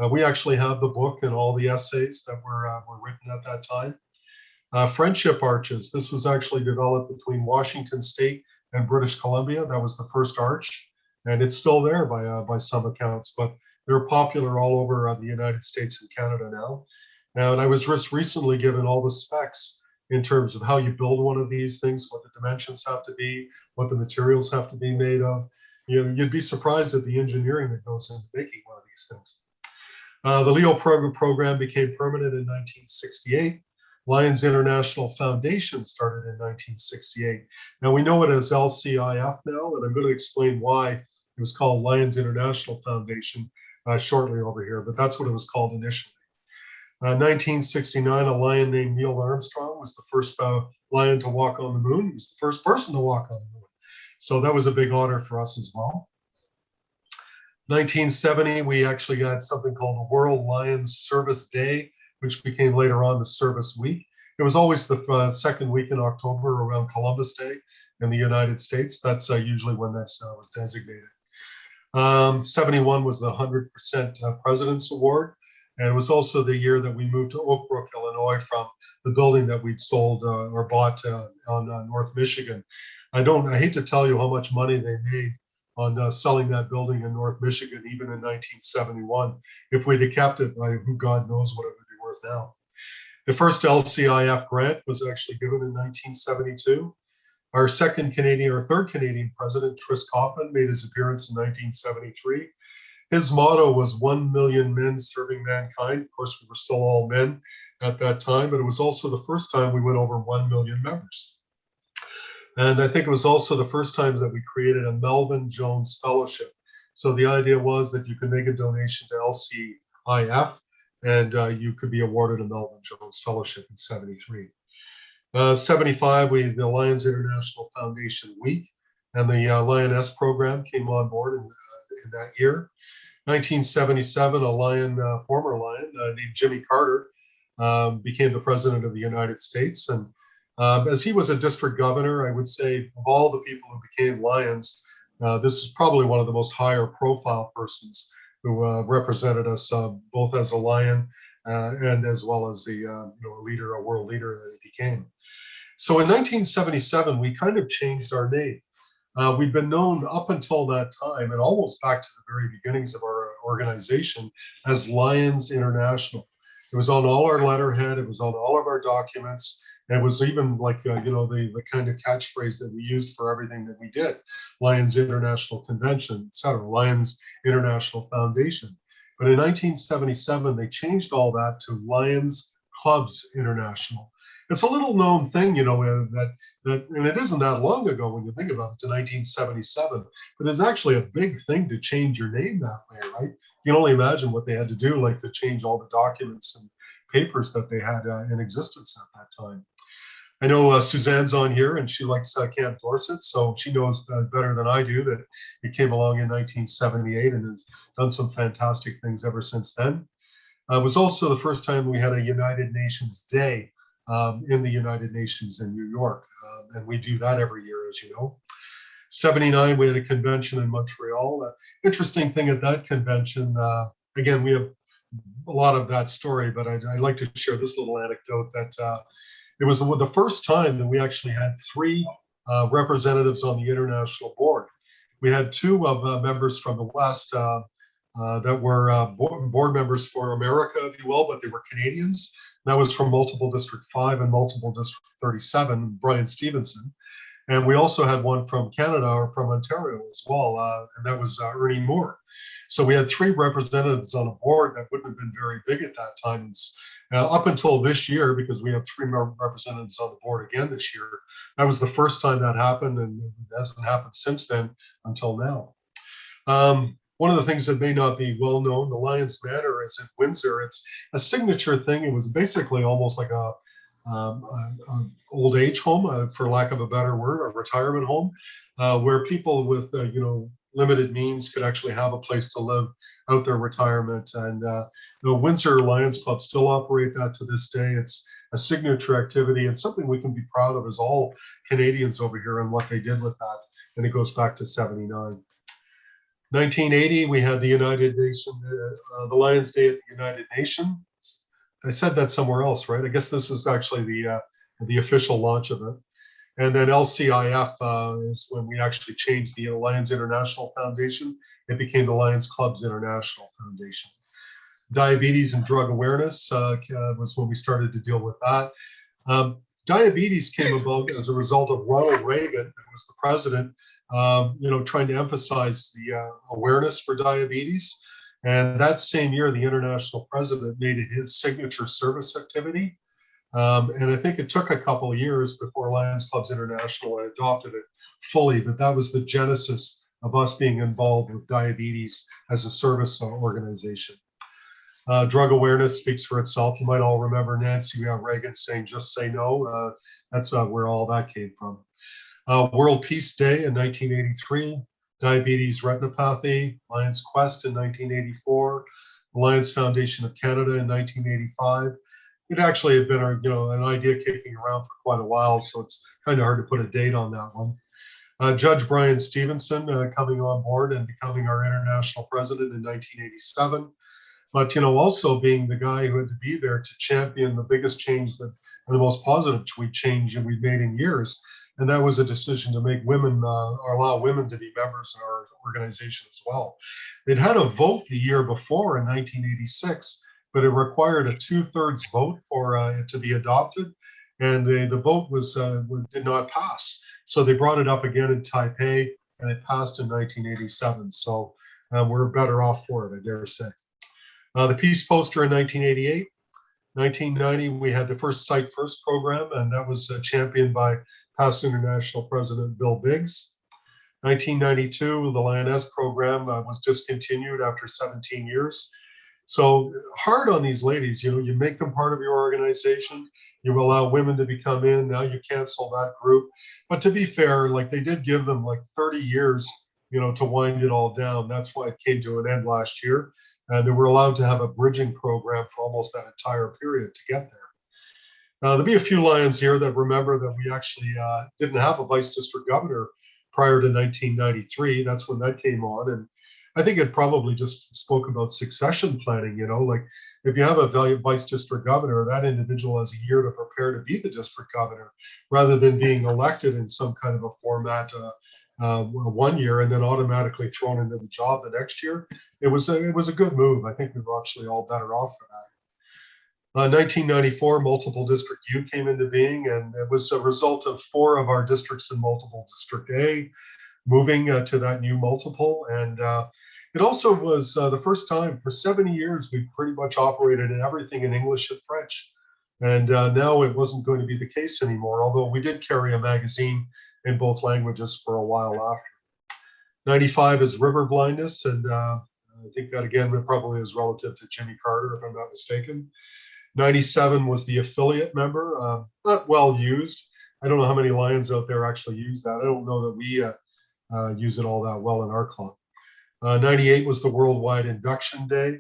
We actually have the book and all the essays that were written at that time. Friendship Arches. This was actually developed between Washington State and British Columbia. That was the first arch, and it's still there by some accounts, but they're popular all over the United States and Canada now. And I was just recently given all the specs in terms of how you build one of these things, what the dimensions have to be, what the materials have to be made of. You'd be surprised at the engineering that goes into making one of these things. The Leo program became permanent in 1968. Lions International Foundation started in 1968. Now we know it as LCIF now, and I'm going to explain why it was called Lions International Foundation shortly over here, but that's what it was called initially. 1969, a lion named Neil Armstrong was the first lion to walk on the moon. He was the first person to walk on the moon. So that was a big honor for us as well. 1970, we actually had something called the World Lions Service Day, which became later on the Service Week. It was always the second week in October around Columbus Day in the United States. That's usually when that was designated. 71 was the 100% President's Award. And it was also the year that we moved to Oak Brook, Illinois, from the building that we'd sold or bought on North Michigan. I hate to tell you how much money they made on selling that building in North Michigan, even in 1971. If we'd have kept it, who God knows what it would be worth now. The first LCIF grant was actually given in 1972. Our third Canadian president, Tris Coffin, made his appearance in 1973. His motto was 1 million men serving mankind. Of course, we were still all men at that time, but it was also the first time we went over 1 million members. And I think it was also the first time that we created a Melvin Jones Fellowship. So the idea was that you could make a donation to LCIF and you could be awarded a Melvin Jones Fellowship in '73. 75, the Lions International Foundation Week and the Lioness program came on board in that year. 1977, a former Lion named Jimmy Carter became the president of the United States. And as he was a district governor, I would say of all the people who became Lions, this is probably one of the most higher profile persons who represented us both as a Lion and as well as the a world leader that he became. So in 1977, we kind of changed our name. We've been known up until that time and almost back to the very beginnings of our organization as Lions International. It was on all our letterhead. It was on all of our documents. It was even like, the kind of catchphrase that we used for everything that we did. Lions International Convention, et cetera, Lions International Foundation. But in 1977, they changed all that to Lions Clubs International. It's a little known thing, that and it isn't that long ago when you think about it, to 1977, but it's actually a big thing to change your name that way, right? You can only imagine what they had to do, like to change all the documents and papers that they had in existence at that time. I know Suzanne's on here and she likes Camp Dorset, so she knows better than I do that it came along in 1978 and has done some fantastic things ever since then. It was also the first time we had a United Nations Day in the United Nations in New York, and we do that every year, as you know. 79, we had a convention in Montreal. Interesting thing at that convention, again, we have a lot of that story, but I like to share this little anecdote that it was the first time that we actually had three representatives on the international board. We had two of members from the West that were board members for America, if you will, but they were Canadians. That was from Multiple District 5 and Multiple District 37, Brian Stevenson. And we also had one from Canada or from Ontario as well, and that was Ernie Moore. So we had three representatives on a board that wouldn't have been very big at that time. Up until this year, because we have three more representatives on the board again this year, that was the first time that happened, and it hasn't happened since then until now. One of the things that may not be well known, the Lions Manor is in Windsor. It's a signature thing. It was basically almost like a old age home, for lack of a better word, a retirement home, where people with limited means could actually have a place to live out their retirement. And the Windsor Lions Club still operate that to this day. It's a signature activity and something we can be proud of as all Canadians over here and what they did with that. And it goes back to 79. 1980, we had the United Nations, the Lions Day at the United Nations. I said that somewhere else, right? I guess this is actually the official launch of it. And then LCIF is when we actually changed the Lions International Foundation. It became the Lions Clubs International Foundation. Diabetes and drug awareness was when we started to deal with that. Diabetes came about as a result of Ronald Reagan, who was the president, trying to emphasize the awareness for diabetes. And that same year, the international president made it his signature service activity. And I think it took a couple of years before Lions Clubs International adopted it fully, but that was the genesis of us being involved with diabetes as a service organization. Drug awareness speaks for itself. You might all remember Nancy Reagan saying, "Just say no." That's where all that came from. World Peace Day in 1983. Diabetes retinopathy, Lions Quest in 1984, the Lions Foundation of Canada in 1985. It actually had been an idea kicking around for quite a while, so it's kind of hard to put a date on that one. Judge Brian Stevenson coming on board and becoming our international president in 1987. But also being the guy who had to be there to champion the biggest change and the most positive change that we've made in years. And that was a decision to make women or allow women to be members in our organization as well. They'd had a vote the year before in 1986, but it required a 2/3 vote for it to be adopted. And the vote did not pass. So they brought it up again in Taipei and it passed in 1987. So we're better off for it, I dare say. The Peace Poster in 1988. 1990, we had the first Sight First program, and that was championed by past international president Bill Biggs. 1992, the Lioness program was discontinued after 17 years. So hard on these ladies, you make them part of your organization, you allow women to become in, now you cancel that group. But to be fair, they did give them 30 years, to wind it all down. That's why it came to an end last year. And they were allowed to have a bridging program for almost that entire period to get there. There'll be a few Lions here that remember that we actually didn't have a vice district governor prior to 1993. That's when that came on. And I think it probably just spoke about succession planning, if you have a vice district governor, that individual has a year to prepare to be the district governor rather than being elected in some kind of a format 1 year and then automatically thrown into the job the next year. It was a good move. I think we were actually all better off for that. 1994, Multiple District U came into being, and it was a result of 4 of our districts in Multiple District A moving to that new multiple. And it also was the first time for 70 years we pretty much operated in everything in English and French. And now it wasn't going to be the case anymore, although we did carry a magazine in both languages for a while after. 95 is river blindness, and I think that again probably is relative to Jimmy Carter, if I'm not mistaken. 97 was the affiliate member, not well used. I don't know how many Lions out there actually use that. I don't know that we use it all that well in our club. 98 was the Worldwide Induction Day.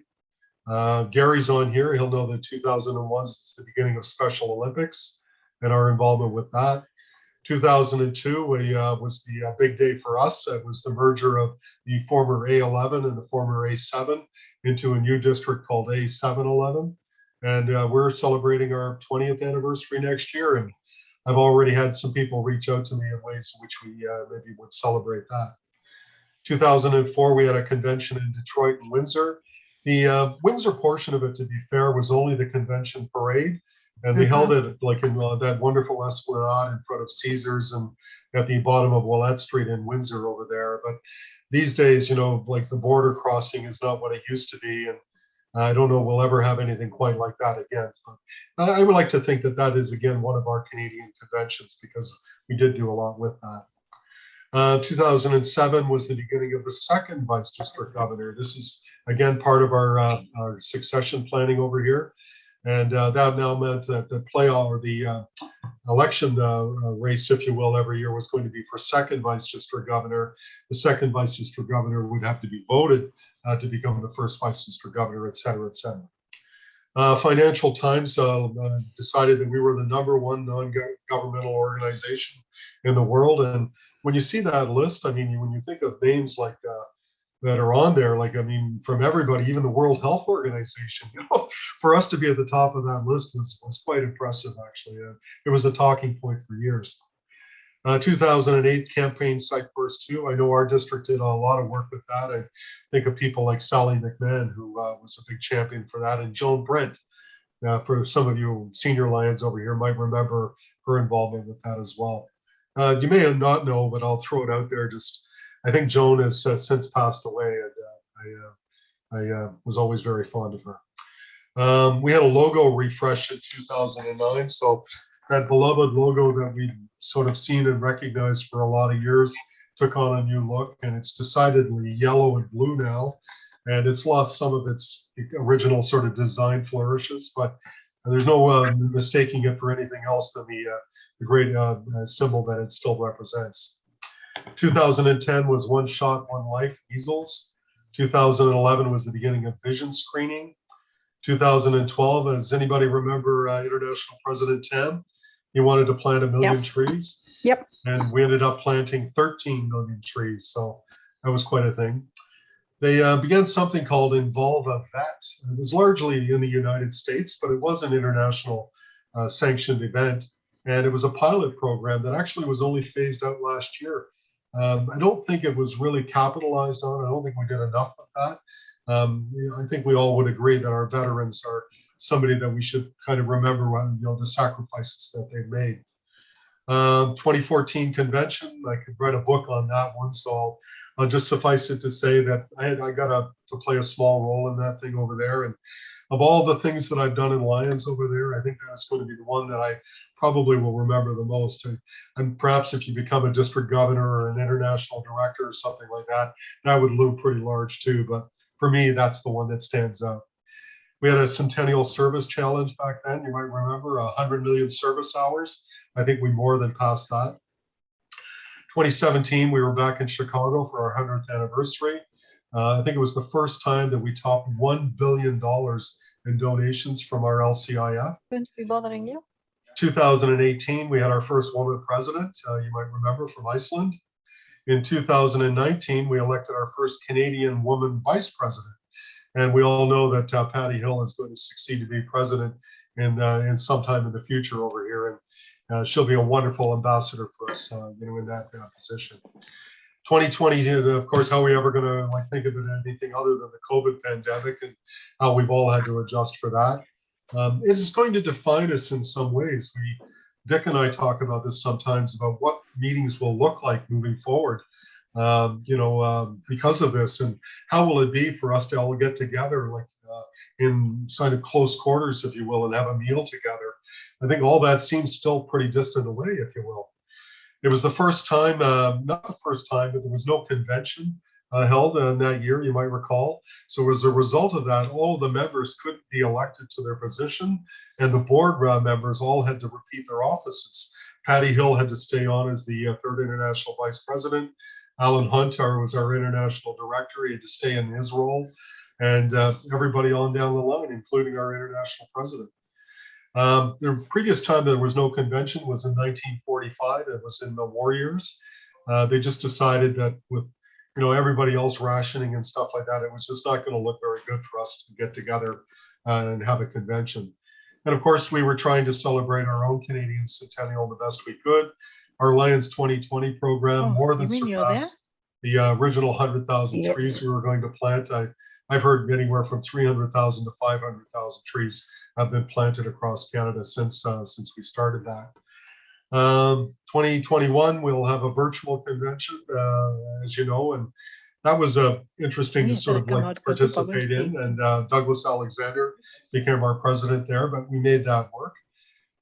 Gary's on here. He'll know that 2001 is the beginning of Special Olympics and our involvement with that. 2002 was the big day for us. It was the merger of the former A11 and the former A7 into a new district called A711. And we're celebrating our 20th anniversary next year. And I've already had some people reach out to me in ways in which we maybe would celebrate that. 2004, we had a convention in Detroit and Windsor. The Windsor portion of it, to be fair, was only the convention parade. And they held it like in that wonderful esplanade in front of Caesars and at the bottom of Willette Street in Windsor over there. But these days, you know, like the border crossing is not what it used to be. And I don't know we'll ever have anything quite like that again. But I would like to think that that is, again, one of our Canadian conventions because we did do a lot with that. 2007 was the beginning of the second vice district governor. This is, again, part of our succession planning over here. And that now meant that the playoff or the election race, if you will, every year was going to be for second vice district governor. The second vice district governor would have to be voted to become the first vice district governor, et cetera, et cetera. Financial Times decided that we were the #1 non-governmental organization in the world. And when you see that list, I mean, when you think of names like that are on there, like, I mean, from everybody, even the World Health Organization, you know, for us to be at the top of that list was quite impressive, actually. It was a talking point for years. 2008 campaign site burst 2. I know our district did a lot of work with that. I think of people like Sally McMahon, who was a big champion for that, and Joan Brent. For some of you senior Lions over here might remember her involvement with that as well. You may not know, but I'll throw it out there. Just, I think Joan has since passed away, and I was always very fond of her. We had a logo refresh in 2009, so that beloved logo that we sort of seen and recognized for a lot of years took on a new look, and it's decidedly yellow and blue now, and it's lost some of its original sort of design flourishes, but there's no mistaking it for anything else than the great symbol that it still represents. 2010 was One Shot, One Life, measles. 2011 was the beginning of vision screening. 2012, does anybody remember International President Tam? He wanted to plant 1 million trees. Yep. And we ended up planting 13 million trees. So that was quite a thing. They began something called Involve a Vet. It was largely in the United States, but it was an international sanctioned event. And it was a pilot program that actually was only phased out last year. I don't think it was really capitalized on. I don't think we did enough of that. I think we all would agree that our veterans are somebody that we should kind of remember, you know, the sacrifices that they've made. 2014 convention, I could write a book on that one, so I'll just suffice it to say that I got to play a small role in that thing over there. And of all the things that I've done in Lions over there, I think that's going to be the one that I probably will remember the most. And perhaps if you become a district governor or an international director or something like that, that would loom pretty large too. But for me, that's the one that stands out. We had a Centennial Service Challenge back then. You might remember 100 million service hours. I think we more than passed that. 2017, we were back in Chicago for our 100th anniversary. I think it was the first time that we topped $1 billion in donations from our LCIF. Shouldn't be bothering you. 2018, we had our first woman president, you might remember, from Iceland. In 2019, we elected our first Canadian woman vice president. And we all know that Patty Hill is going to succeed to be president in sometime in the future over here. And she'll be a wonderful ambassador for us, you know, in that position. 2020, of course, how are we ever going to think of it anything other than the COVID pandemic and how we've all had to adjust for that. It is going to define us in some ways. Dick and I talk about this sometimes about what meetings will look like moving forward, because of this, and how will it be for us to all get together in kind of close quarters, if you will, and have a meal together. I think all that seems still pretty distant away, if you will. It was the first time, not the first time, but there was no convention held that year, you might recall. So as a result of that, all of the members couldn't be elected to their position, and the board members all had to repeat their offices. Patty Hill had to stay on as the third international vice president. Alan Hunt was our international director. He had to stay in his role, and everybody on down the line, including our international president. The previous time there was no convention was in 1945. It was in the war years. They just decided that with everybody else rationing and stuff like that, it was just not going to look very good for us to get together and have a convention. And of course, we were trying to celebrate our own Canadian centennial the best we could. Our Lions 2020 program more than surpassed the original 100,000 trees we were going to plant. I've heard anywhere from 300,000 to 500,000 trees have been planted across Canada since we started that. 2021, we'll have a virtual convention, as you know, and that was interesting to sort of like participate in. And Douglas Alexander became our president there, but we made that work.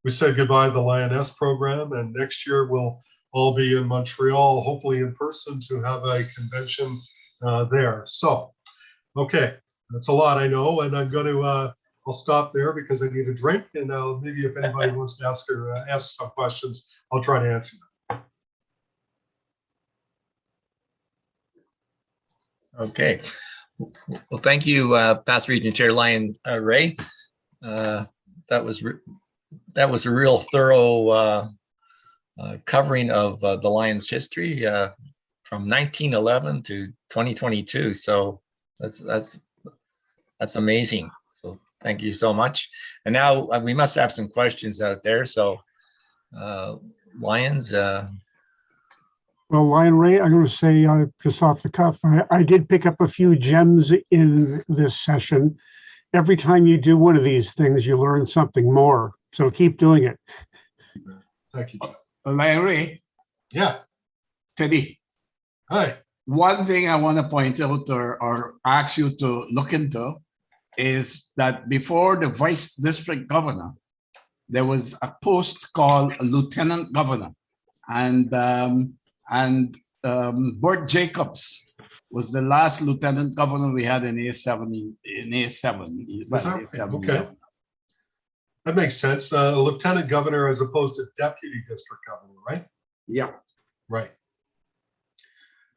We said goodbye to the Lioness program, and next year we'll all be in Montreal, hopefully in person, to have a convention there. So, okay, that's a lot, I know, and I'm going to I'll stop there because I need a drink, and maybe if anybody wants to ask some questions, I'll try to answer them. Okay. Well, thank you, Past Region Chair Lion Ray. That was a real thorough covering of the Lions' history from 1911 to 2022. So that's amazing. So thank you so much. And now we must have some questions out there. So Lions. Well, Lion Ray, I'm going to say just off the cuff, I did pick up a few gems in this session. Every time you do one of these things, you learn something more. So keep doing it. Thank you. Lion Ray. Yeah. Teddy. Hi. One thing I want to point out or ask you to look into is that before the vice district governor, there was a post called a lieutenant governor, and Bert Jacobs was the last lieutenant governor we had in A7. Okay. That makes sense. A lieutenant governor as opposed to deputy district governor, right? Yeah. Right.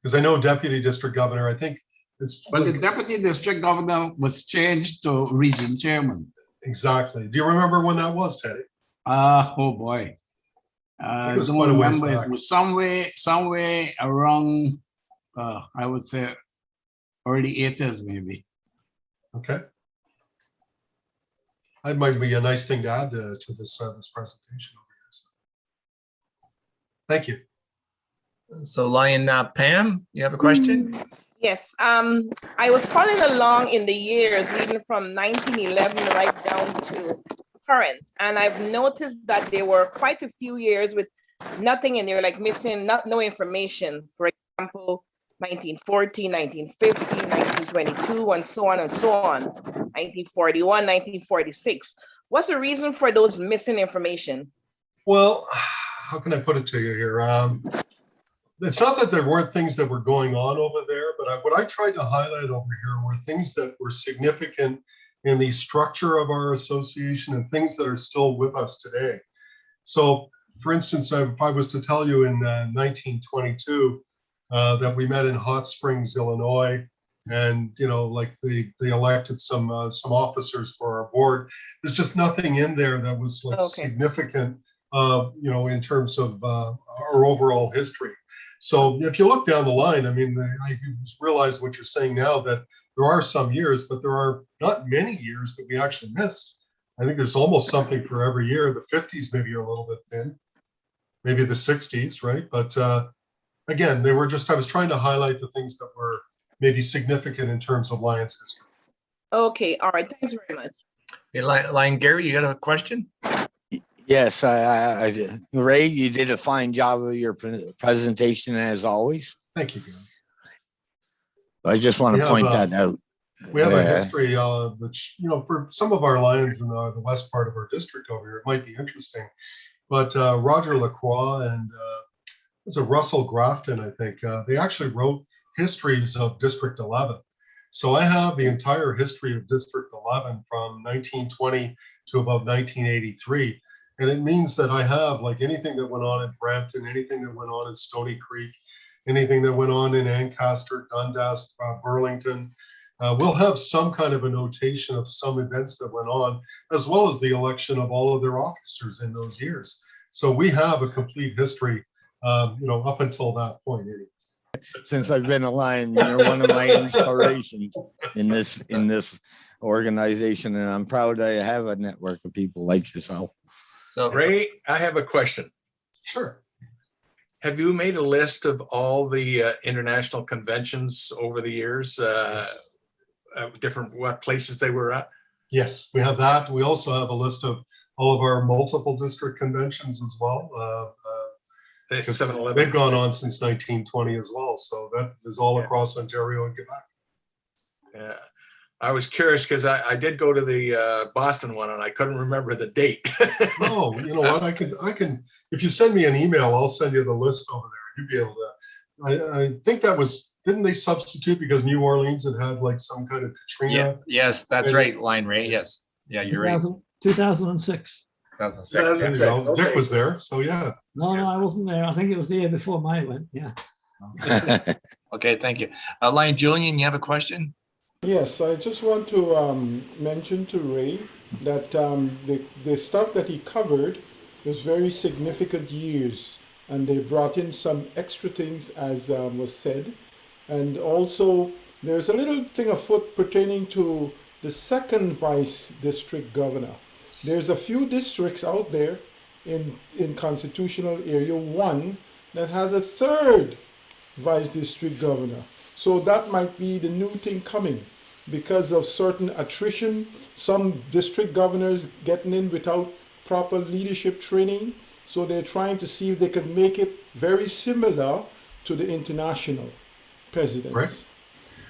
Because I know deputy district governor, I think it's. But the deputy district governor was changed to region chairman. Exactly. Do you remember when that was, Teddy? Oh boy. I don't remember. It was somewhere around, I would say, early 80s, maybe. Okay. That might be a nice thing to add to this presentation over here. So. Thank you. So Lion Pam, you have a question? Yes. I was following along in the years leading from 1911 right down to current, and I've noticed that there were quite a few years with nothing in there, like missing no information. For example, 1940, 1950, 1922, and so on and so on. 1941, 1946. What's the reason for those missing information? Well, how can I put it to you here? It's not that there weren't things that were going on over there, but what I tried to highlight over here were things that were significant in the structure of our association and things that are still with us today. So, for instance, if I was to tell you in 1922 that we met in Hot Springs, Illinois, and like they elected some officers for our board, there's just nothing in there that was like significant, in terms of our overall history. So if you look down the line, I mean, I realize what you're saying now, that there are some years, but there are not many years that we actually missed. I think there's almost something for every year. The 50s maybe are a little bit thin, maybe the 60s, right? But again, I was trying to highlight the things that were maybe significant in terms of Lions history. Okay, all right, thanks very much. Hey, Lion Gary, you got a question? Yes, Ray, you did a fine job of your presentation as always. Thank you, Gary. I just want to point that out. We have a history, which, for some of our Lions in the west part of our district over here, it might be interesting. But Roger Lacroix and it was a Russell Grafton, I think, they actually wrote histories of District 11. So I have the entire history of District 11 from 1920 to about 1983. And it means that I have like anything that went on in Brampton, anything that went on in Stony Creek, anything that went on in Ancaster, Dundas, Burlington. We'll have some kind of a notation of some events that went on, as well as the election of all of their officers in those years. So we have a complete history, up until that point. Anyway. Since I've been a Lion, you're one of my inspirations in this organization, and I'm proud I have a network of people like yourself. So Ray, I have a question. Sure. Have you made a list of all the international conventions over the years, what places they were at? Yes, we have that. We also have a list of all of our multiple district conventions as well. The 7-Eleven. They've gone on since 1920 as well. So that is all across Ontario and Quebec. Yeah. I was curious because I did go to the Boston one and I couldn't remember the date. Oh, you know what? I can, if you send me an email, I'll send you the list over there. You'd be able to, I think that was, didn't they substitute because New Orleans had like some kind of Katrina? yeah, yes, that's right, Lion Ray. Yes. Yeah, you're right. 2006. 2006. There you go. Dick was there. So yeah. No, I wasn't there. I think it was the year before mine went. Yeah. Okay, thank you. Lion Julian, you have a question? Yes, I just want to mention to Ray that the stuff that he covered was very significant years, and they brought in some extra things, as was said. And also, there's a little thing afoot pertaining to the second vice district governor. There's a few districts out there in constitutional area 1 that has a third vice district governor. So that might be the new thing coming because of certain attrition, some district governors getting in without proper leadership training. So they're trying to see if they can make it very similar to the international presidents. Right.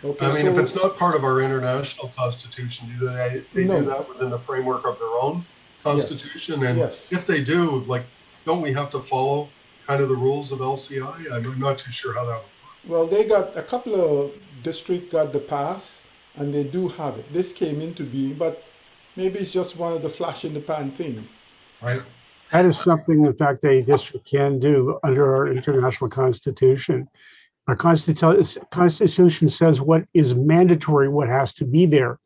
Okay, I mean, so, if it's not part of our international constitution, they No. do that within the framework of their own constitution. And Yes. if they do, like, don't we have to follow kind of the rules of LCI? I'm not too sure how that would work. well, they got a couple of districts got the pass, and they do have it. This came into being, but maybe it's just one of the flash in the pan things. Right. That is something, in fact, a district can do under our international constitution. Our constitution says what is mandatory, what has to be there,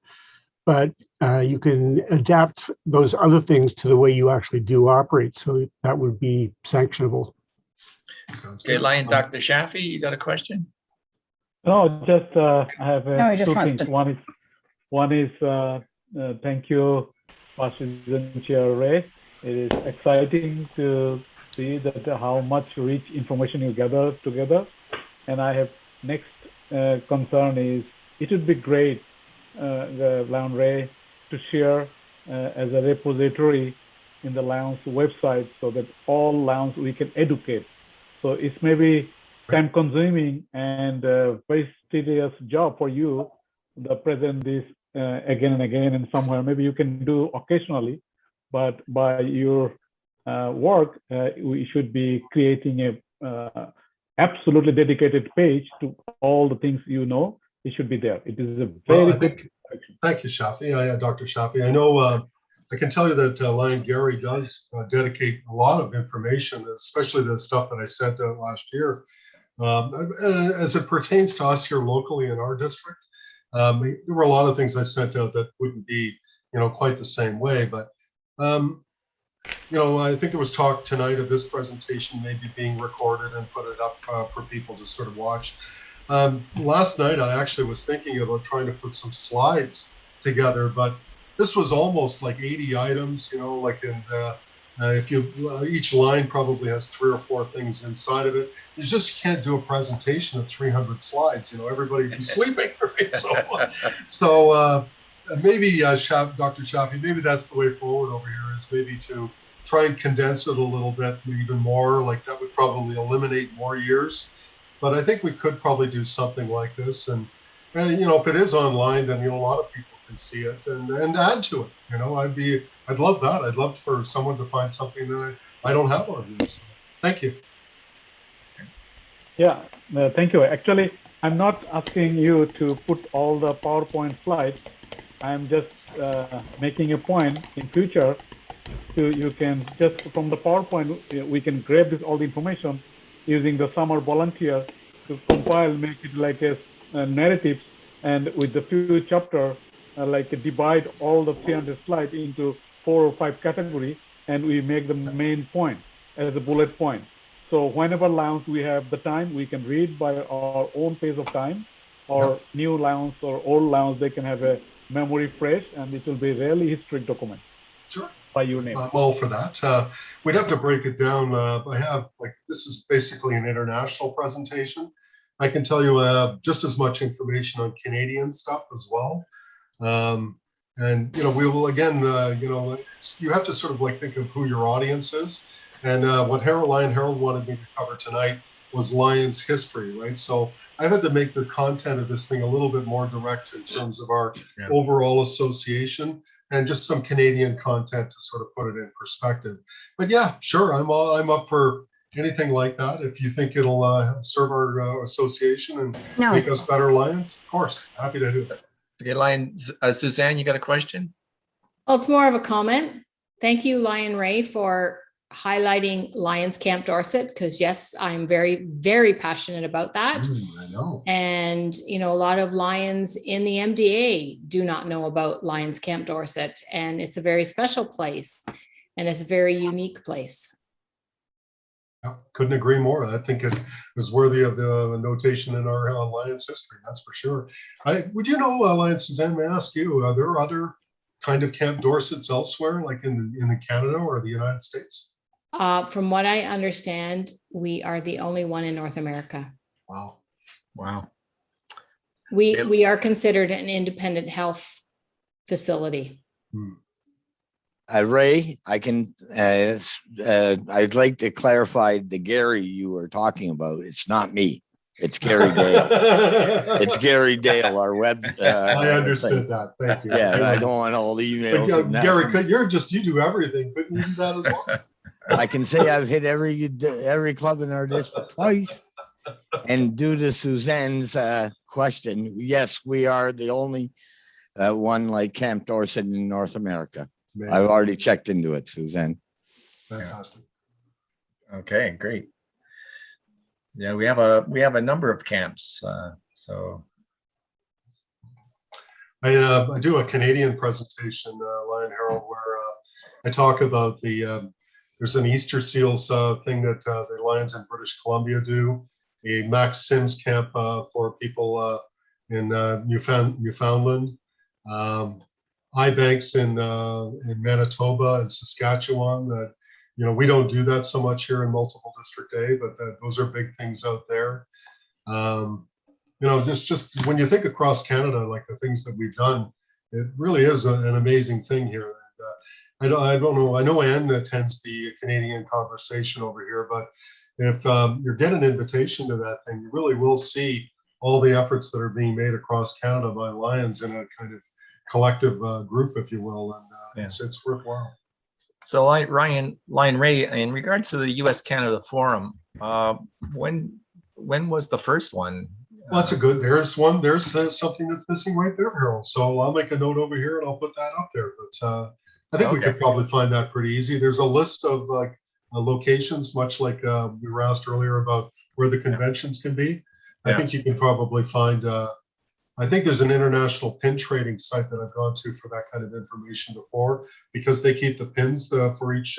but you can adapt those other things to the way you actually do operate. So that would be sanctionable. Sounds Okay, good. Lion, Dr. Shafi, you got a question? No, just I have No, he just two wants things. to- One is thank you, President Chair Ray. It is exciting to see that how much rich information you gather together. And I have next concern is it would be great, the Lion Ray, to share as a repository in the Lions website so that all Lions we can educate. So it's maybe time consuming and very tedious job for you to present this again and again, and somewhere maybe you can do occasionally, but by your work, we should be creating a absolutely dedicated page to all the things you know. It should be there. It is a very good. Thank you, Shafi. Dr. Shafi. I know I can tell you that Lion Gary does dedicate a lot of information, especially the stuff that I sent out last year. As it pertains to us here locally in our district, there were a lot of things I sent out that wouldn't be, quite the same way. But, I think there was talk tonight of this presentation maybe being recorded and put it up for people to sort of watch. Last night, I actually was thinking about trying to put some slides together, but this was almost like 80 items, like in if you each line probably has 3 or 4 things inside of it. You just can't do a presentation of 300 slides. Everybody be sleeping, right? So maybe Dr. Shafi, maybe that's the way forward over here, is maybe to try and condense it a little bit, even more. Like that would probably eliminate more years. But I think we could probably do something like this, and if it is online, then a lot of people can see it and add to it. I'd love that. I'd love for someone to find something that I don't have on here. So, thank you. Yeah, thank you. Actually, I'm not asking you to put all the PowerPoint slides. I'm just making a point in future. So you can just from the PowerPoint, we can grab this all the information using the summer volunteer to compile, make it like a narrative, and with the few chapter, like divide all the 300 slides into 4 or 5 categories, and we make the main point as a bullet point. So whenever Lions we have the time, we can read by our own pace of time, or new Lions or old Lions, they can have a memory fresh, and it will be a really historic document. Sure. By your name. I'm all for that. We'd have to break it down. I have, like, this is basically an international presentation. I can tell you just as much information on Canadian stuff as well. And, you know, we will, again, you know, you have to sort of like think of who your audience is. And what Lion Herald wanted me to cover tonight was Lions history, right? So I've had to make the content of this thing a little bit more direct in terms of our overall association, and just some Canadian content to sort of put it in perspective. But yeah, sure, I'm up for anything like that. If you think it'll serve our association and make us better Lions, of course, happy to do it. Okay, Lions, Suzanne, you got a question? Well, it's more of a comment. Thank you, Lion Ray, for highlighting Lions Camp Dorset, because yes, I'm very, very passionate about that. I know. And, you know, a lot of Lions in the MDA do not know about Lions Camp Dorset, and it's a very special place, and it's a very unique place. Yeah, couldn't agree more. I think it was worthy of the notation in our Lions history, that's for sure. Would you know, Lions, Suzanne, may I ask you, are there other kind of Camp Dorsets elsewhere, like in Canada or the United States? From what I understand, we are the only one in North America. Wow. Wow. We are considered an independent health facility. Ray, I can, I'd like to clarify the Gary you were talking about. It's not me. It's Gary Dale. It's Gary Dale, our web. I understood that. Thank you. Yeah, I don't want all the emails. But, Gary, you do everything. Couldn't you do that as well? I can say I've hit every club in our district twice. And due to Suzanne's question, yes, we are the only one like Camp Dorset in North America. Man. I've already checked into it, Suzanne. Fantastic. Okay, great. Yeah, we have a number of camps. So I do a Canadian presentation, Lion Herald, where I talk about there's an Easter Seals thing that the Lions in British Columbia do, a Max Sims camp for people in Newfoundland, iBanks in Manitoba and Saskatchewan. That, you know, we don't do that so much here in Multiple District A, but those are big things out there. You know, just when you think across Canada, like the things that we've done, it really is an amazing thing here. And, I don't know. I know Anne attends the Canadian conversation over here, but if you're getting an invitation to that thing, you really will see all the efforts that are being made across Canada by Lions in a kind of collective group, if you will, and it's worthwhile. So, Lion Ray, in regards to the U.S.-Canada Forum, when was the first one? Well, that's a good. There's one. There's something that's missing right there, Harold. So I'll make a note over here and I'll put that up there. But I think we could probably find that pretty easy. There's a list of like locations, much like we were asked earlier about where the conventions can be. I think you can probably find. I think there's an international pin trading site that I've gone to for that kind of information before, because they keep the pins for each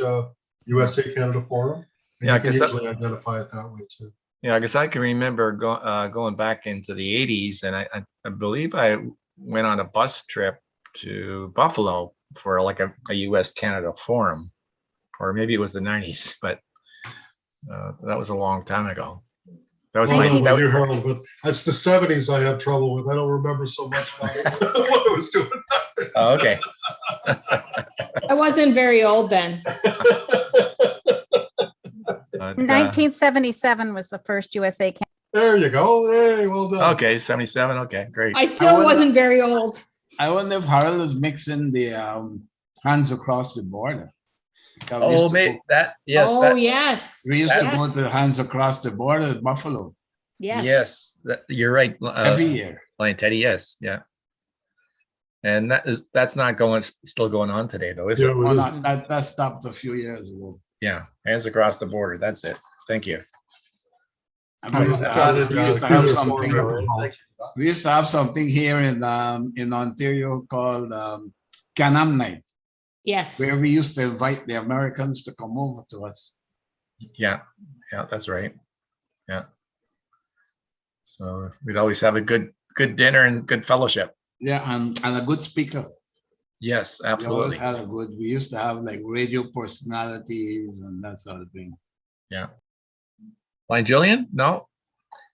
USA Canada Forum. And you can usually identify it that way too. Yeah, because I can remember going back into the 80s, and I believe I went on a bus trip to Buffalo for like a US Canada Forum, or maybe it was the 90s, but that was a long time ago. That was but that's the 70s I have trouble with. I don't remember so much about what I was doing. Oh, okay. I wasn't very old then. 1977 was the first USA Canada. There you go. Hey, well done. Okay, 77. Okay, great. I still wasn't very old. I wonder if Harold was mixing the hands across the border. Oh, maybe that. Yes. Oh, yes. We used to go to Hands Across the Border at Buffalo. Yes. You're right. Every year. Lion Teddy, yes, yeah. And that's not still going on today though, is Yeah, it? well, Well, that stopped a few years ago. Yeah, hands across the border. That's it. Thank you. And Oh, we used to Got have, it, we used to Peter have Paul something. Alcohol. Thank you. We used to have something here in Ontario called Can-Am Night, Yes. where we used to invite the Americans to come over to us. Yeah, that's right. Yeah. So we'd always have a good dinner and good fellowship. Yeah, and a good speaker. Yes, We always absolutely. had a good. We used to have like radio personalities and that sort of thing. Yeah. Lion Julian? No?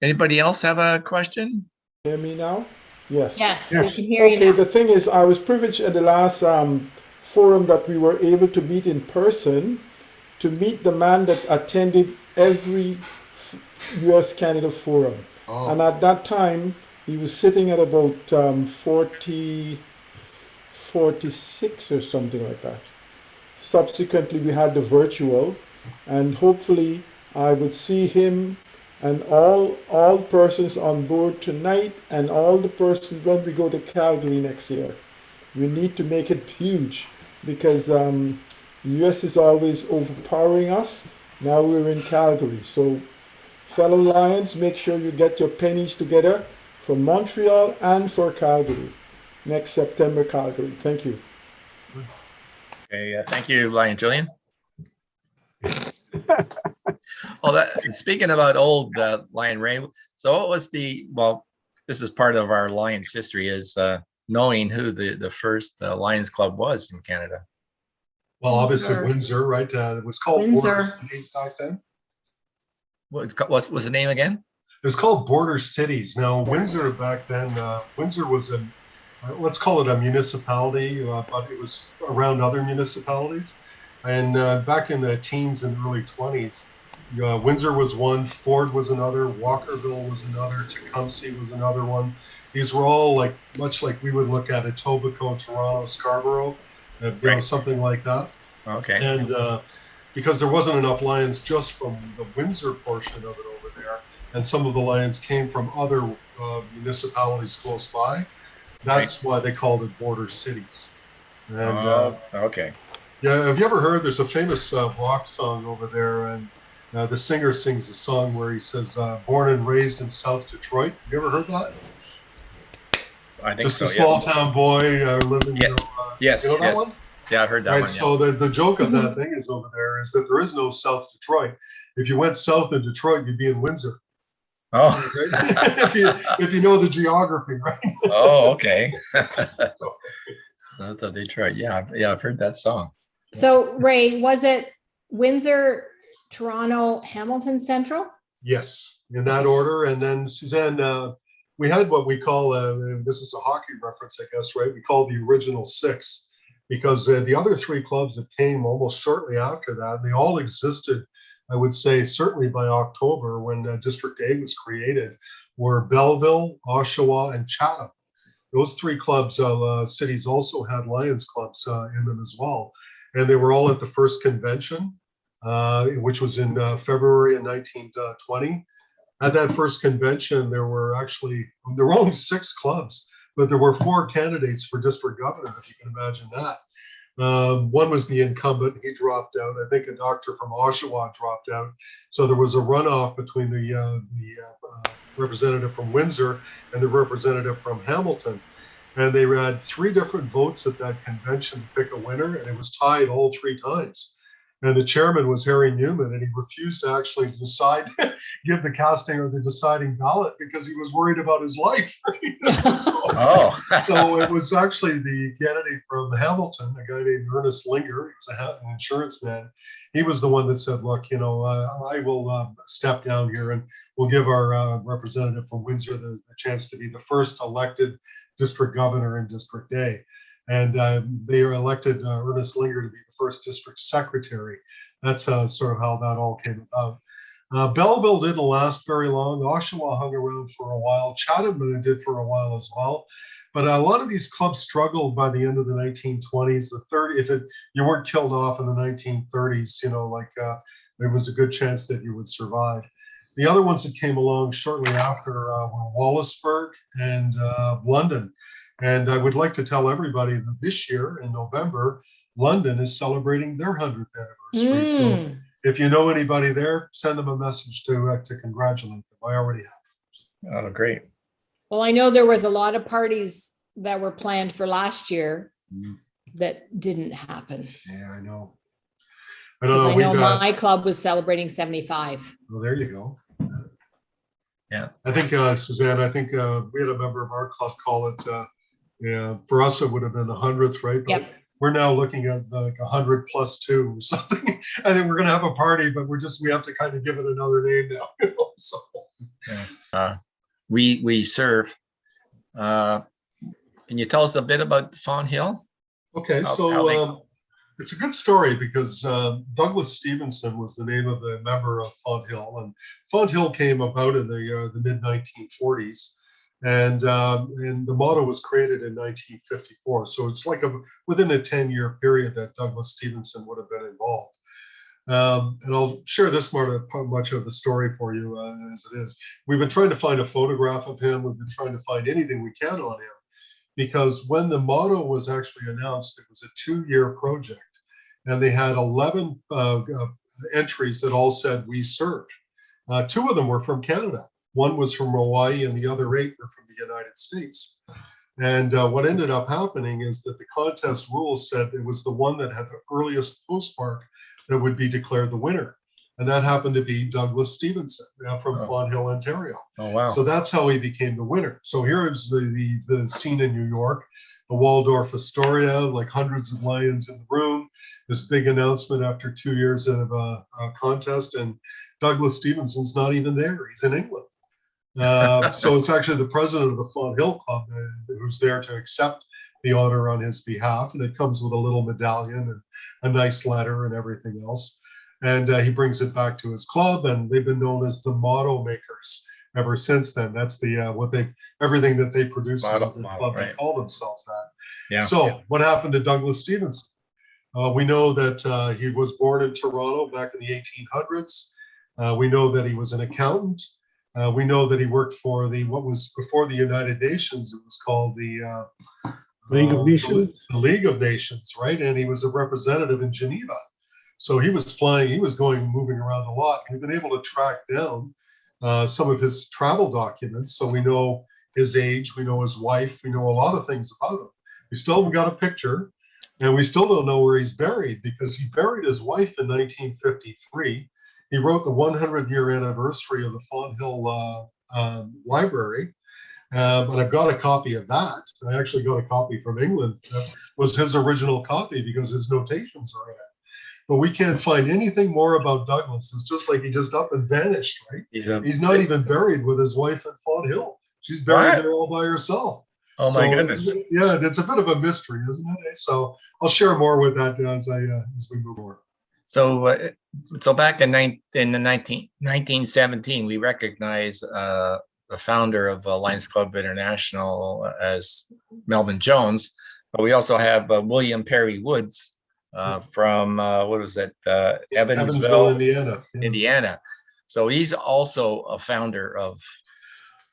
Anybody else have a question? Hear me now? Yes. Yes, Yes. we can hear you Okay, now. the thing is, I was privileged at the last forum that we were able to meet in person, to meet the man that attended every US-Canada forum. And at that time, he was sitting at about 46 or something like that. Subsequently, we had the virtual, and hopefully I would see him and all persons on board tonight, and all the persons when we go to Calgary next year. We need to make it huge, because the US is always overpowering us. Now we're in Calgary. So fellow Lions, make sure you get your pennies together for Montreal and for Calgary. Next September, Calgary. Thank you. Okay, thank you, Lion Julian. Oh, speaking about old Lion Ray, so what was well, this is part of our Lions history, is knowing who the first Lions Club was in Canada. Well, obviously Windsor. Windsor, right? It was called Windsor. Border Cities back then. What was the name again? It was called Border Cities. Now, Windsor back then, Windsor was let's call it a municipality, but it was around other municipalities. And back in the teens and early 20s, Windsor was one, Ford was another, Walkerville was another, Tecumseh was another one. These were all much like we would look at Etobicoke, Toronto, Scarborough, Right. something like that. Okay. And because there wasn't enough Lions just from the Windsor portion of it over there, and some of the Lions came from other municipalities close by, that's why they called it Border Cities. And okay. yeah, have you ever heard? There's a famous rock song over there, and the singer sings a song where he says, "Born and raised in South Detroit." Have you ever heard that? I think Just so. a small town boy living. Yeah. Yes. You know that Yes. one? Yeah, I've heard that Right. one. Yeah. So the joke of that thing is over there is that there is no South Detroit. If you went south of Detroit, you'd be in Windsor. Oh. if you know the geography, right? Oh, okay. South of Detroit. Yeah, I've heard that song. So Ray, was it Windsor, Toronto, Hamilton Central? Yes, in that order. And then Suzanne, we had what we call, this is a hockey reference, I guess, right? We call the original six, because the other three clubs that came almost shortly after that, they all existed, I would say, certainly by October when District A was created, were Belleville, Oshawa, and Chatham. Those three clubs, cities also had Lions clubs in them as well. And they were all at the first convention, which was in February of 1920. At that first convention, there were only 6 clubs, but there were 4 candidates for district governor, if you can imagine that. One was the incumbent, he dropped out. I think a doctor from Oshawa dropped out. So there was a runoff between the representative from Windsor and the representative from Hamilton. And they had 3 different votes at that convention to pick a winner, and it was tied all 3 times. And the chairman was Harry Newman, and he refused to actually give the casting or the deciding ballot because he was worried about his life. So it was actually the candidate from Hamilton, a guy named Ernest Linger. He was an insurance man. He was the one that said, look, I will step down here, and we'll give our representative from Windsor the chance to be the first elected district governor in District A. And they elected Ernest Linger to be the first district secretary. That's sort of how that all came about. Belleville didn't last very long. Oshawa hung around for a while. Chatham did for a while as well. But a lot of these clubs struggled by the end of the 1920s. You weren't killed off in the 1930s, there was a good chance that you would survive. The other ones that came along shortly after were Wallaceburg and London. And I would like to tell everybody that this year in November, London is celebrating their 100th anniversary. So if you know anybody there, send them a message to congratulate them. I already have. Oh, great. Well, I know there was a lot of parties that were planned for last year that didn't happen. Yeah, I know. Because I know we've got, my club was celebrating 75. well, there you go. Yeah. I think, Suzanne, I think we had a member of our club call it, yeah, for us, it would have been the 100th, right? But Yep. we're now looking at like 100 plus 2 or something. I think we're going to have a party, but we have to kind of give it another name now. So. We serve. Can you tell us a bit about Fawn Hill? Okay, so it's a good story because Douglas Stevenson was the name of the member of Fawn Hill, and Fawn Hill came about in the mid 1940s, and the motto was created in 1954. So it's like within a 10-year period that Douglas Stevenson would have been involved. And I'll share this much of the story for you as it is. We've been trying to find a photograph of him. We've been trying to find anything we can on him, because when the motto was actually announced, it was a 2-year project, and they had 11 entries that all said "We serve." 2 of them were from Canada. One was from Hawaii, and the other 8 were from the United States. And what ended up happening is that the contest rules said it was the one that had the earliest postmark that would be declared the winner. And that happened to be Douglas Stevenson from Fawn Hill, Ontario. Oh, wow. So that's how he became the winner. So here is the scene in New York, the Waldorf Astoria, like hundreds of lions in the room, this big announcement after 2 years of a contest, and Douglas Stevenson's not even there. He's in England. So it's actually the president of the Fawn Hill Club who's there to accept the honor on his behalf. And it comes with a little medallion and a nice letter and everything else. And he brings it back to his club, and they've been known as the motto makers ever since then. That's the everything that they produce in the club, they call themselves that. Yeah. So what happened to Douglas Stevenson? We know that he was born in Toronto back in the 1800s. We know that he was an accountant. We know that he worked for what was before the United Nations. It was called the League of Nations. The League of Nations, right? And he was a representative in Geneva. So he was moving around a lot. We've been able to track down some of his travel documents. So we know his age, we know his wife, we know a lot of things about him. We still haven't got a picture, and we still don't know where he's buried, because he buried his wife in 1953. He wrote the 100-year anniversary of the Fawn Hill Library. But I've got a copy of that. I actually got a copy from England. That was his original copy because his notations are in it. But we can't find anything more about Douglas. It's just like he just up and vanished, right? He's not even buried with his wife at Fawn Hill. She's buried there all by herself. Oh my goodness. Yeah, it's a bit of a mystery, isn't it? So I'll share more with that as we move forward. So back in 1917, we recognize the founder of Lions Club International as Melvin Jones, but we also have William Perry Woods from what was that? Evansville, Indiana. Yeah. Indiana. So he's also a founder of.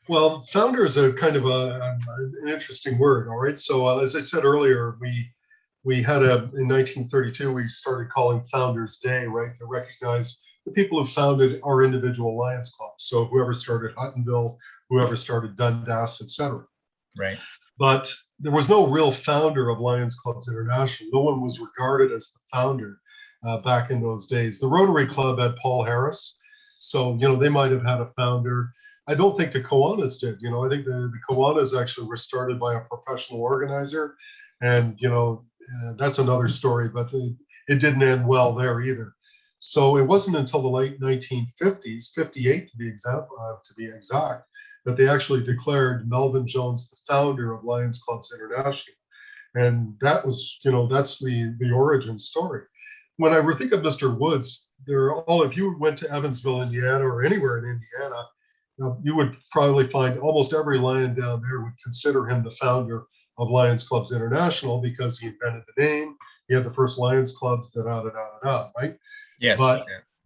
Well, founder is a kind of an interesting word. All right. So as I said earlier, we had in 1932, we started calling Founders Day, right, to recognize the people who founded our individual Lions clubs. So whoever started Huttonville, whoever started Dundas, etc. Right. But there was no real founder of Lions Clubs International. No one was regarded as the founder back in those days. The Rotary Club had Paul Harris. So, they might have had a founder. I don't think the Kiwanis did. I think the Kiwanis actually were started by a professional organizer. And, that's another story, but it didn't end well there either. So it wasn't until the late 1950s, 58 to be exact, that they actually declared Melvin Jones the founder of Lions Clubs International. And that was, that's the origin story. When I think of Mr. Woods, if you went to Evansville, Indiana, or anywhere in Indiana, you would probably find almost every Lion down there would consider him the founder of Lions Clubs International, because he invented the name. He had the first Lions Clubs, right? Yes.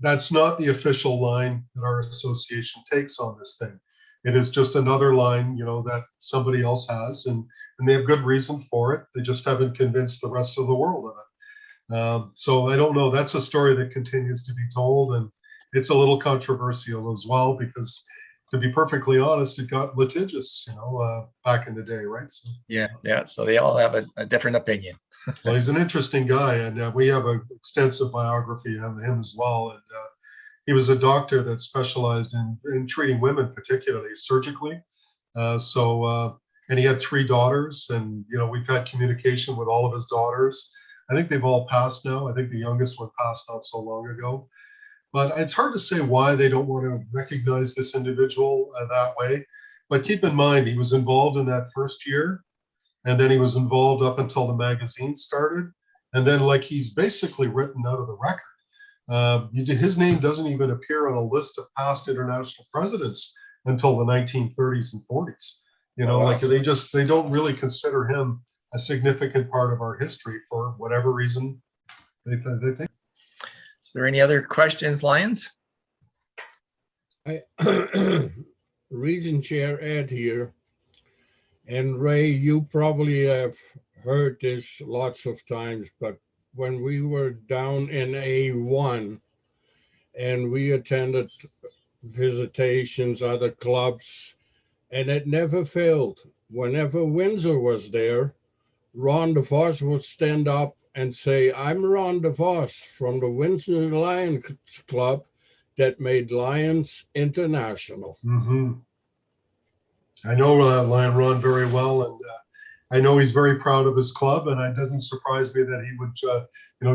That's not the official line that our association takes on this thing. It is just another line, that somebody else has, and they have good reason for it. They just haven't convinced the rest of the world of it. So I don't know. That's a story that continues to be told, and it's a little controversial as well because, to be perfectly honest, it got litigious, back in the day, right? So, yeah. So they all have a different opinion. well, he's an interesting guy, and we have an extensive biography of him as well. And he was a doctor that specialized in treating women, particularly surgically. And he had 3 daughters, and we've had communication with all of his daughters. I think they've all passed now. I think the youngest one passed not so long ago. But it's hard to say why they don't want to recognize this individual that way. But keep in mind, he was involved in that first year, and then he was involved up until the magazine started. And then, he's basically written out of the record. His name doesn't even appear on a list of past international presidents until the 1930s and 40s. Wow. They don't really consider him a significant part of our history for whatever reason they think. Is there any other questions, Lions? Region Chair Ed here. And Ray, you probably have heard this lots of times, but when we were down in A1 and we attended visitations, other clubs, and it never failed. Whenever Windsor was there, Ron DeVos would stand up and say, "I'm Ron DeVos from the Windsor Lions Club that made Lions international." Mm-hmm. I know Lion Ron very well, and I know he's very proud of his club, and it doesn't surprise me that he would,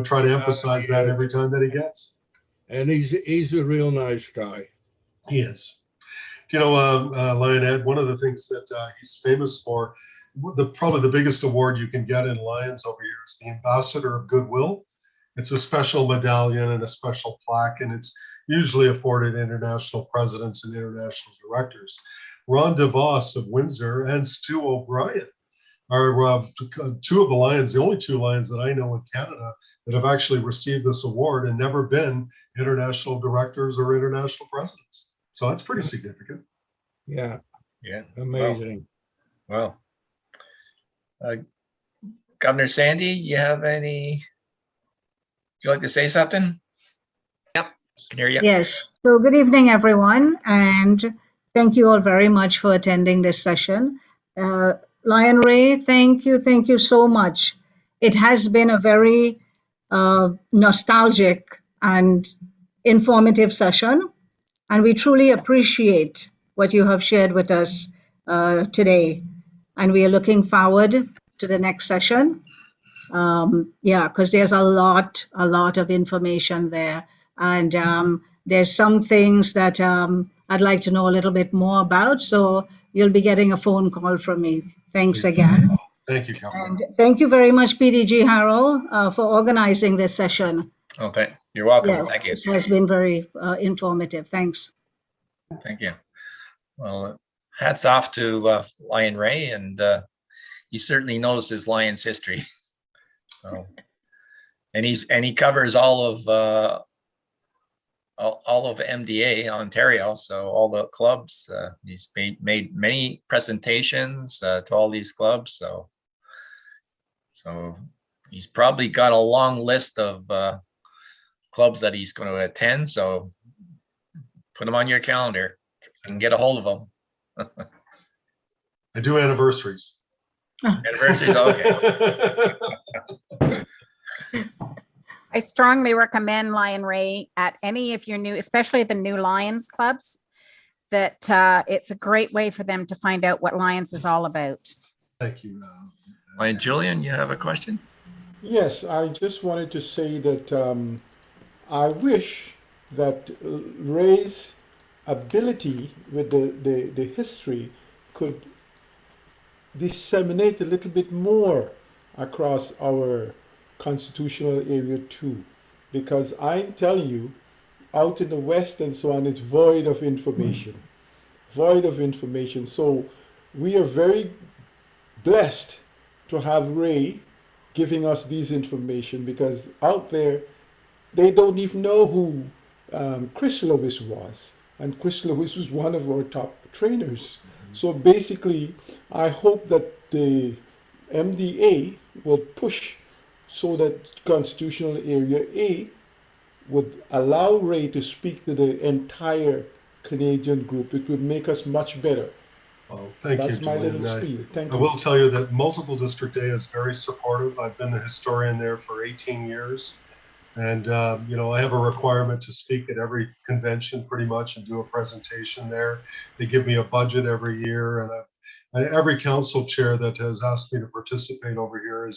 try to emphasize that every time that he gets. And he's a real nice guy. He is. Lion Ed, one of the things that he's famous for, probably the biggest award you can get in Lions over here is the Ambassador of Goodwill. It's a special medallion and a special plaque, and it's usually afforded international presidents and international directors. Ron DeVos of Windsor and Stu O'Brien are 2 of the Lions, the only 2 Lions that I know in Canada that have actually received this award and never been international directors or international presidents. So that's pretty significant. Yeah. Yeah. Amazing. Well, Governor Sandy, you like to say something? Yep, can hear you. Yes. So good evening, everyone, and thank you all very much for attending this session. Lion Ray, thank you so much. It has been a very nostalgic and informative session, and we truly appreciate what you have shared with us today. And we are looking forward to the next session. Because there's a lot of information there, and there's some things that I'd like to know a little bit more about. So you'll be getting a phone call from me. Thanks again. Thank you, Councilman. And thank you very much, PDG Harold, for organizing this session. Okay, you're welcome. Yes, Thank you. this has been very informative. Thanks. Thank you. Well, hats off to Lion Ray, and he certainly knows his Lions history. So, and he covers all of MDA Ontario. So all the clubs. He's made many presentations to all these clubs. So he's probably got a long list of clubs that he's going to attend. So put them on your calendar and get a hold of them. I do anniversaries. Anniversaries, okay. I strongly recommend Lion Ray at any, if you're new, especially the new Lions clubs, that it's a great way for them to find out what Lions is all about. Thank you. And Julian, you have a question? Yes, I just wanted to say that I wish that Ray's ability with the history could disseminate a little bit more across our constitutional area too, because I'm telling you, out in the West and so on, it's void of information. So we are very blessed to have Ray giving us these information, because out there, they don't even know who Chris Lewis was. And Chris Lewis was one of our top trainers. So basically, I hope that the MDA will push so that Constitutional Area A would allow Ray to speak to the entire Canadian group. It would make us much better. Well, thank you, That's my little Julian. spiel. Thank I you. will tell you that Multiple District A is very supportive. I've been the historian there for 18 years. And, I have a requirement to speak at every convention pretty much and do a presentation there. They give me a budget every year, and every council chair that has asked me to participate over here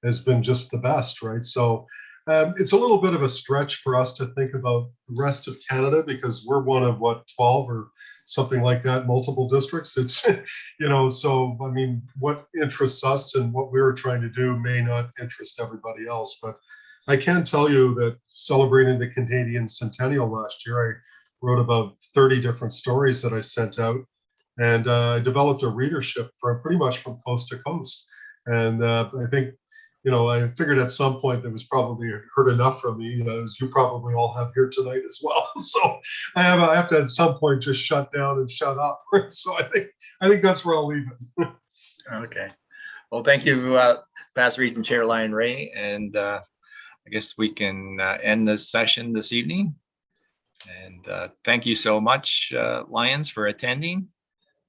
has been just the best, right? So it's a little bit of a stretch for us to think about the rest of Canada because we're one of 12 or something like that, multiple districts. It's, so I mean, what interests us and what we were trying to do may not interest everybody else, but I can tell you that celebrating the Canadian centennial last year, I wrote about 30 different stories that I sent out, and I developed a readership pretty much from coast to coast. And I think, I figured at some point that was probably heard enough from me, as you probably all have here tonight as well. So I have to at some point just shut down and shut up. So I think that's where I'll leave it. Okay. Well, thank you, past Region Chair Lion Ray, and I guess we can end this session this evening. And thank you so much, Lions, for attending.